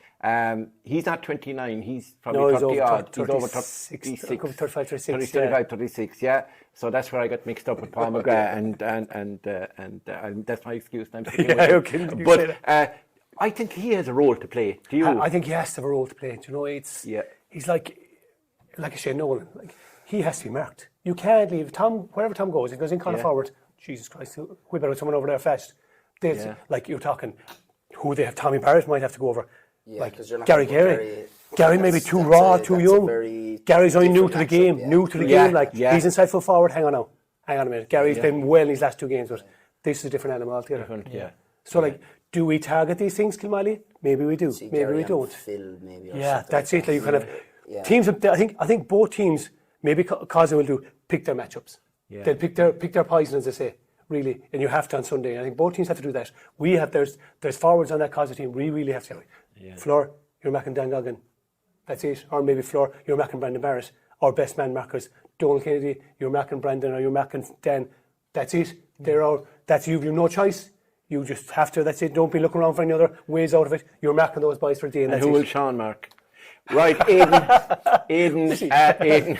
He's not 29. He's probably 30 odd. He's over 36. 35, 36. 35, 36. Yeah. So that's where I got mixed up with Paul McGrath, and that's my excuse. And I'm sticking with him. But I think he has a role to play. Do you? I think he has to have a role to play. He's like I say, Nolan. He has to be marked. You can't leave Tom wherever Tom goes. If he goes in corner forward, Jesus Christ, we better have someone over there fast. Like you're talking, who they have. Tommy Barrett might have to go over. Yeah, because you're not Gary Kerry maybe too raw, too young. Gary's only new to the game. He's inside full forward. Hang on a minute. Gary's been well in his last two games, but this is a different animal altogether. So do we target these things, Kilmoyley? Maybe we do. Maybe we don't. Phil, maybe. That's it. Like you kind of teams. I think both teams. Maybe Causeway will pick their matchups. Yeah. They'll pick their poison, as they say, really. And you have to on Sunday. I think both teams have to do that. There's forwards on that Causeway team. We really have to. Fleur, you're marking Dan Goggin. That's it. Or maybe Fleur, you're marking Brandon Barrett. Or best man markers, Donal Kennedy, you're marking Brandon or you're marking Dan. That's it. That's you. You've no choice. You just have to. That's it. Don't be looking around for any other ways out of it. You're marking those boys for the day. And who will Sean mark? Right, Aidan,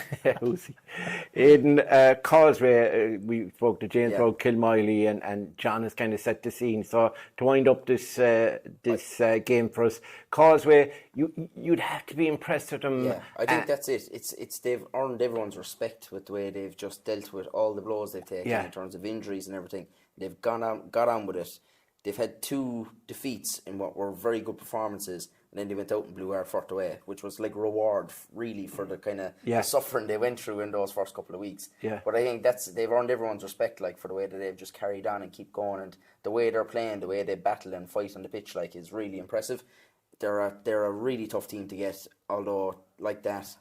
Causeway, we spoke to James about Kilmoyley, and John has kind of set the scene. So to wind up this game for us, Causeway, you'd have to be impressed with them. Yeah, I think that's it. It's they've earned everyone's respect with the way they've just dealt with all the blows they've taken in terms of injuries and everything. They've got on with it. They've had 2 defeats in what were very good performances, and then they went out and blew our fort away, which was like reward really for the kind of the suffering they went through in those first couple of weeks. Yeah. But I think they've earned everyone's respect, for the way that they've just carried on and keep going, and the way they're playing, the way they battle and fight on the pitch, is really impressive. They're a really tough team to get, although like that,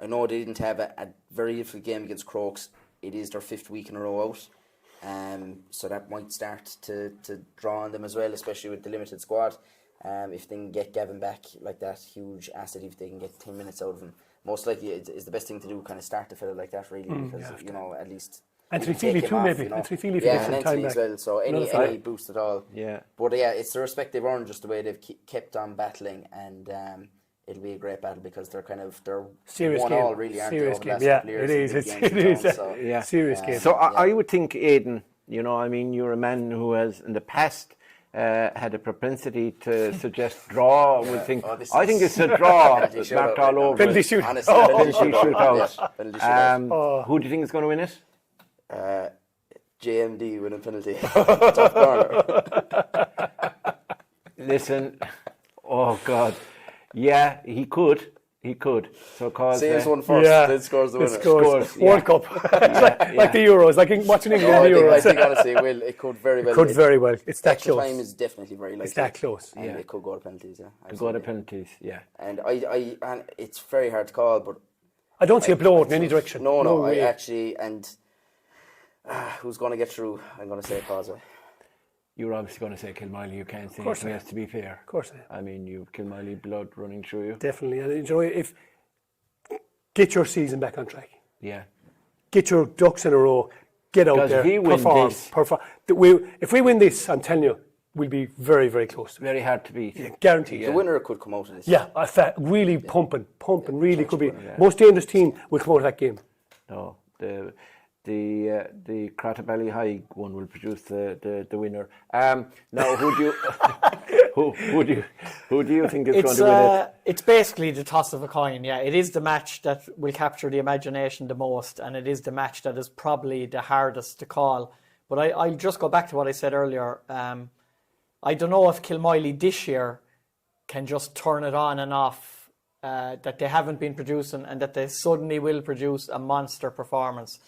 I know they didn't have a very difficult game against Crokes. It is their 5th week in a row out. So that might start to draw on them as well, especially with the limited squad. If they can get Gavin back, that huge asset, if they can get 10 minutes out of him, most likely it's the best thing to do, kind of start to fella like that, really, because at least Anthony Feely too, maybe. Anthony Feely for different time as well. So any boost at all. Yeah. But it's the respect they've earned, just the way they've kept on battling, and it'll be a great battle because they're serious one game. all really, aren't serious they, game. over the Yeah, last couple of it years is. in It big games, is. so, Yeah. Serious game. So I would think, Aidan, I mean, you're a man who has in the past had a propensity to suggest draw. I think it's a draw. Marked all over. Penalty shoot. Honestly, Penalty shootout. Yeah, penalty shootout. Who do you think is going to win it? JMD winning penalty. Top corner. Listen, oh God, yeah, he could. So cause Saves one first, then scores the winner. Scores. yeah. World Cup. Like the Euros, like watching England in the I Euros. think honestly, it could very well. It's that Extra close. time is definitely very likely. It's that close. And it could go to penalties. Yeah, to go to penalties. Yeah. And and it's very hard to call, but I don't see a blowout in any direction. No, way. I actually who's going to get through? I'm going to say Causeway. You're obviously going to say Kilmoyley. You can't say anything else, to be fair. Of course. I mean, you've Kilmoyley blood running through you. Definitely. And enjoy get your season back on track. Yeah. Get your ducks in a row. Get out there. If we win this, if we win this, I'm telling you, we'll be very, very close. Very hard to beat. Yeah, guaranteed. The winner could come out of this. Yeah, really pumping, really could be. Most dangerous team will come out of that game. No, the Crotta Ballyheigue one will produce the winner. Now, who do you think is going to win it? It's basically the toss of a coin. Yeah, it is the match that will capture the imagination the most, and it is the match that is probably the hardest to call. But I'll just go back to what I said earlier. I don't know if Kilmoyley this year can just turn it on and off. That they haven't been producing, and that they suddenly will produce a monster performance.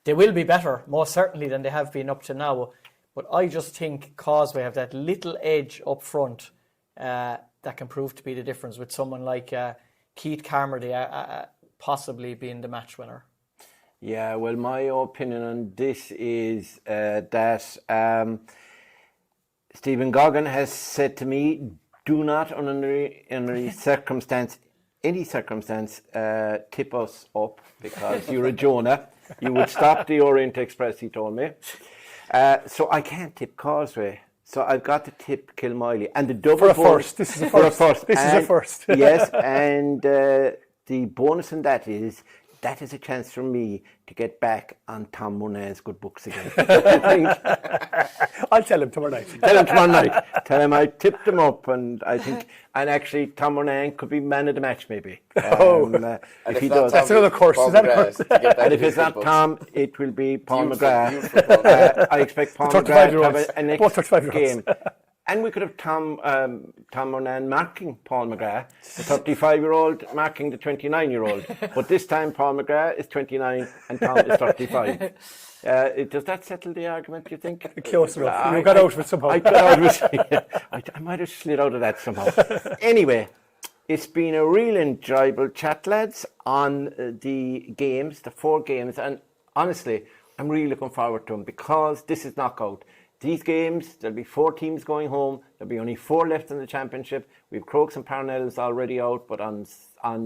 They will be better, most certainly, than they have been up to now. But I just think Causeway have that little edge up front that can prove to be the difference with someone like Keith Carmody possibly being the match winner. Yeah, well, my opinion on this is that Stephen Goggin has said to me, do not under any circumstance, tip us up, because you're a Jonah. You would stop the Orient Express, he told me. So I can't tip Causeway. So I've got to tip Kilmoyley. And the double first. This is a first. This is a first. Yes, and the bonus in that is a chance for me to get back on Tom Monet's good books again. I'll tell him tomorrow night. Tell him I tipped him up, and I think, and actually Tom Monet could be man of the match maybe. If he does. That's another course. Is that a course? And if it's not Tom, it will be Paul McGrath. I expect Paul McGrath to have a next game. And we could have Tom Monan marking Paul McGrath, the 35-year-old marking the 29-year-old. But this time Paul McGrath is 29 and Tom is 35. Does that settle the argument, do you think? Close enough. You got out of it somehow. I got out of it. I might have slid out of that somehow. Anyway, it's been a real enjoyable chat, lads, on the games, the 4 games. And honestly, I'm really looking forward to them, because this is knockout. These games, there'll be 4 teams going home. There'll be only 4 left in the championship. We have Crokes and Parnells already out, but on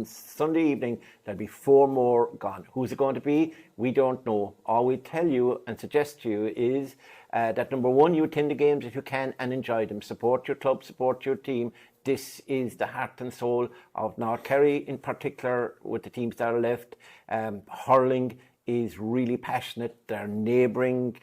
Sunday evening, there'll be 4 more gone. Who's it going to be? We don't know. All we tell you and suggest to you is that number 1, you attend the games if you can and enjoy them. Support your club, support your team. This is the heart and soul of North Kerry, in particular, with the teams that are left. Hurling is really passionate. They're neighbouring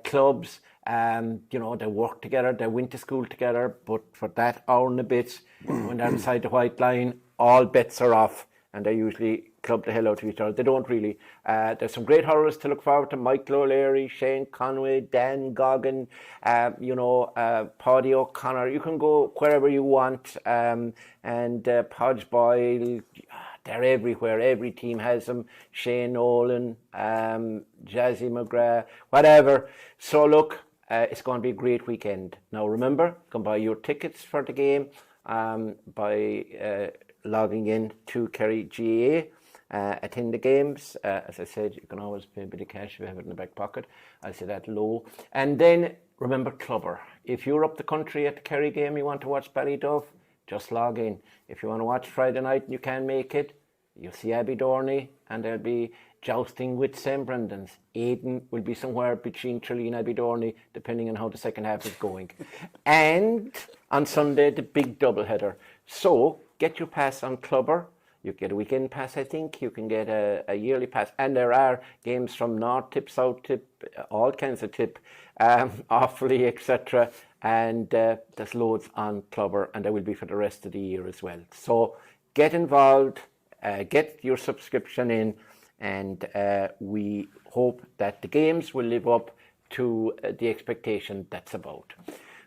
clubs. They work together, they went to school together, but for that hour and a bit, when they're inside the white line, all bets are off, and they usually club the hell out of each other. They don't really. There's some great hurlers to look forward to: Michael O'Leary, Shane Conway, Dan Goggin, Paddy O'Connor. You can go wherever you want, and Podge Boyle. They're everywhere. Every team has them. Shane Nolan, Jazzy McGrath, whatever. So look, it's going to be a great weekend. Now remember, you can buy your tickets for the game by logging in to Kerry GAA. Attend the games. As I said, you can always pay a bit of cash if you have it in the back pocket. I say that low. And then remember Clubber. If you're up the country at the Kerry game, you want to watch Ballyduff, just log in. If you want to watch Friday night and you can't make it, you'll see Abbeydorney, and there'll be jousting with St. Brendan's. Aidan will be somewhere between Tralee and Abbeydorney, depending on how the second half is going. And on Sunday, the big doubleheader. So get your pass on Clubber. You get a weekend pass, I think. You can get a yearly pass. And there are games from North Tip, South Tip, all kinds of tip, Offaly, etc. And there's loads on Clubber, and there will be for the rest of the year as well. So get involved, get your subscription in, and we hope that the games will live up to the expectation that's about.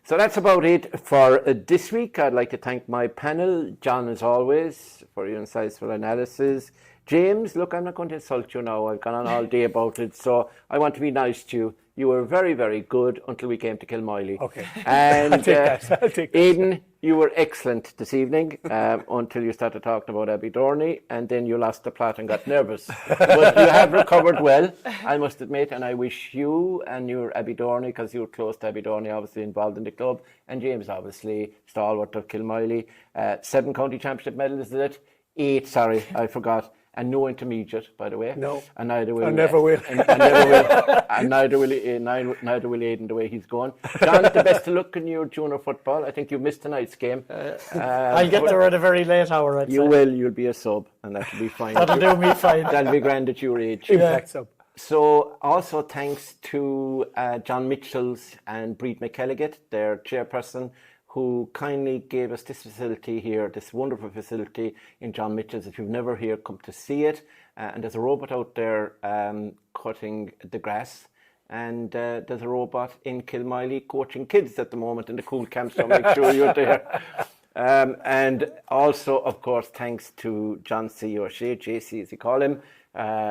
So that's about it for this week. I'd like to thank my panel, John, as always, for your insightful analysis. James, look, I'm not going to insult you now. I've gone on all day about it, so I want to be nice to you. You were very, very good until we came to Kilmoyley. Okay. And I'll take that. Aidan, you were excellent this evening until you started talking about Abbeydorney, and then you lost the plot and got nervous. But you have recovered well, I must admit, and I wish you and your Abbeydorney, because you were close to Abbeydorney, obviously involved in the club, and James, obviously, stalwart of Kilmoyley. 7 county championship medals, is it? 8, sorry, I forgot. And no intermediate, by the way. No. And neither will. I never will. And neither will Aidan the way he's going. John, the best of luck in your junior football. I think you missed tonight's game. I'll get there at a very late hour, I'd say. You will. You'll be a sub, and that'll be fine. That'll do me fine. That'll be grand at your age. Impact sub. So also thanks to John Mitchells and Breed McElligott, their chairperson, who kindly gave us this facility here, this wonderful facility in John Mitchell's. If you've never here, come to see it. And there's a robot out there cutting the grass. And there's a robot in Kilmoyley coaching kids at the moment in the cool camp, so make sure you're there. And also, of course, thanks to John C. O'Shea, JC as you call him.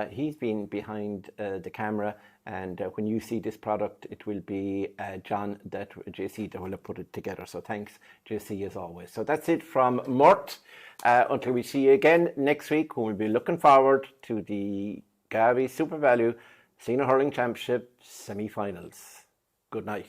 He's been behind the camera, and when you see this product, it will be JC that will have put it together. So thanks, JC, as always. So that's it from Mort. Until we see you again next week, when we'll be looking forward to the Garvey Super Value Senior Hurling Championship semi-finals. Good night.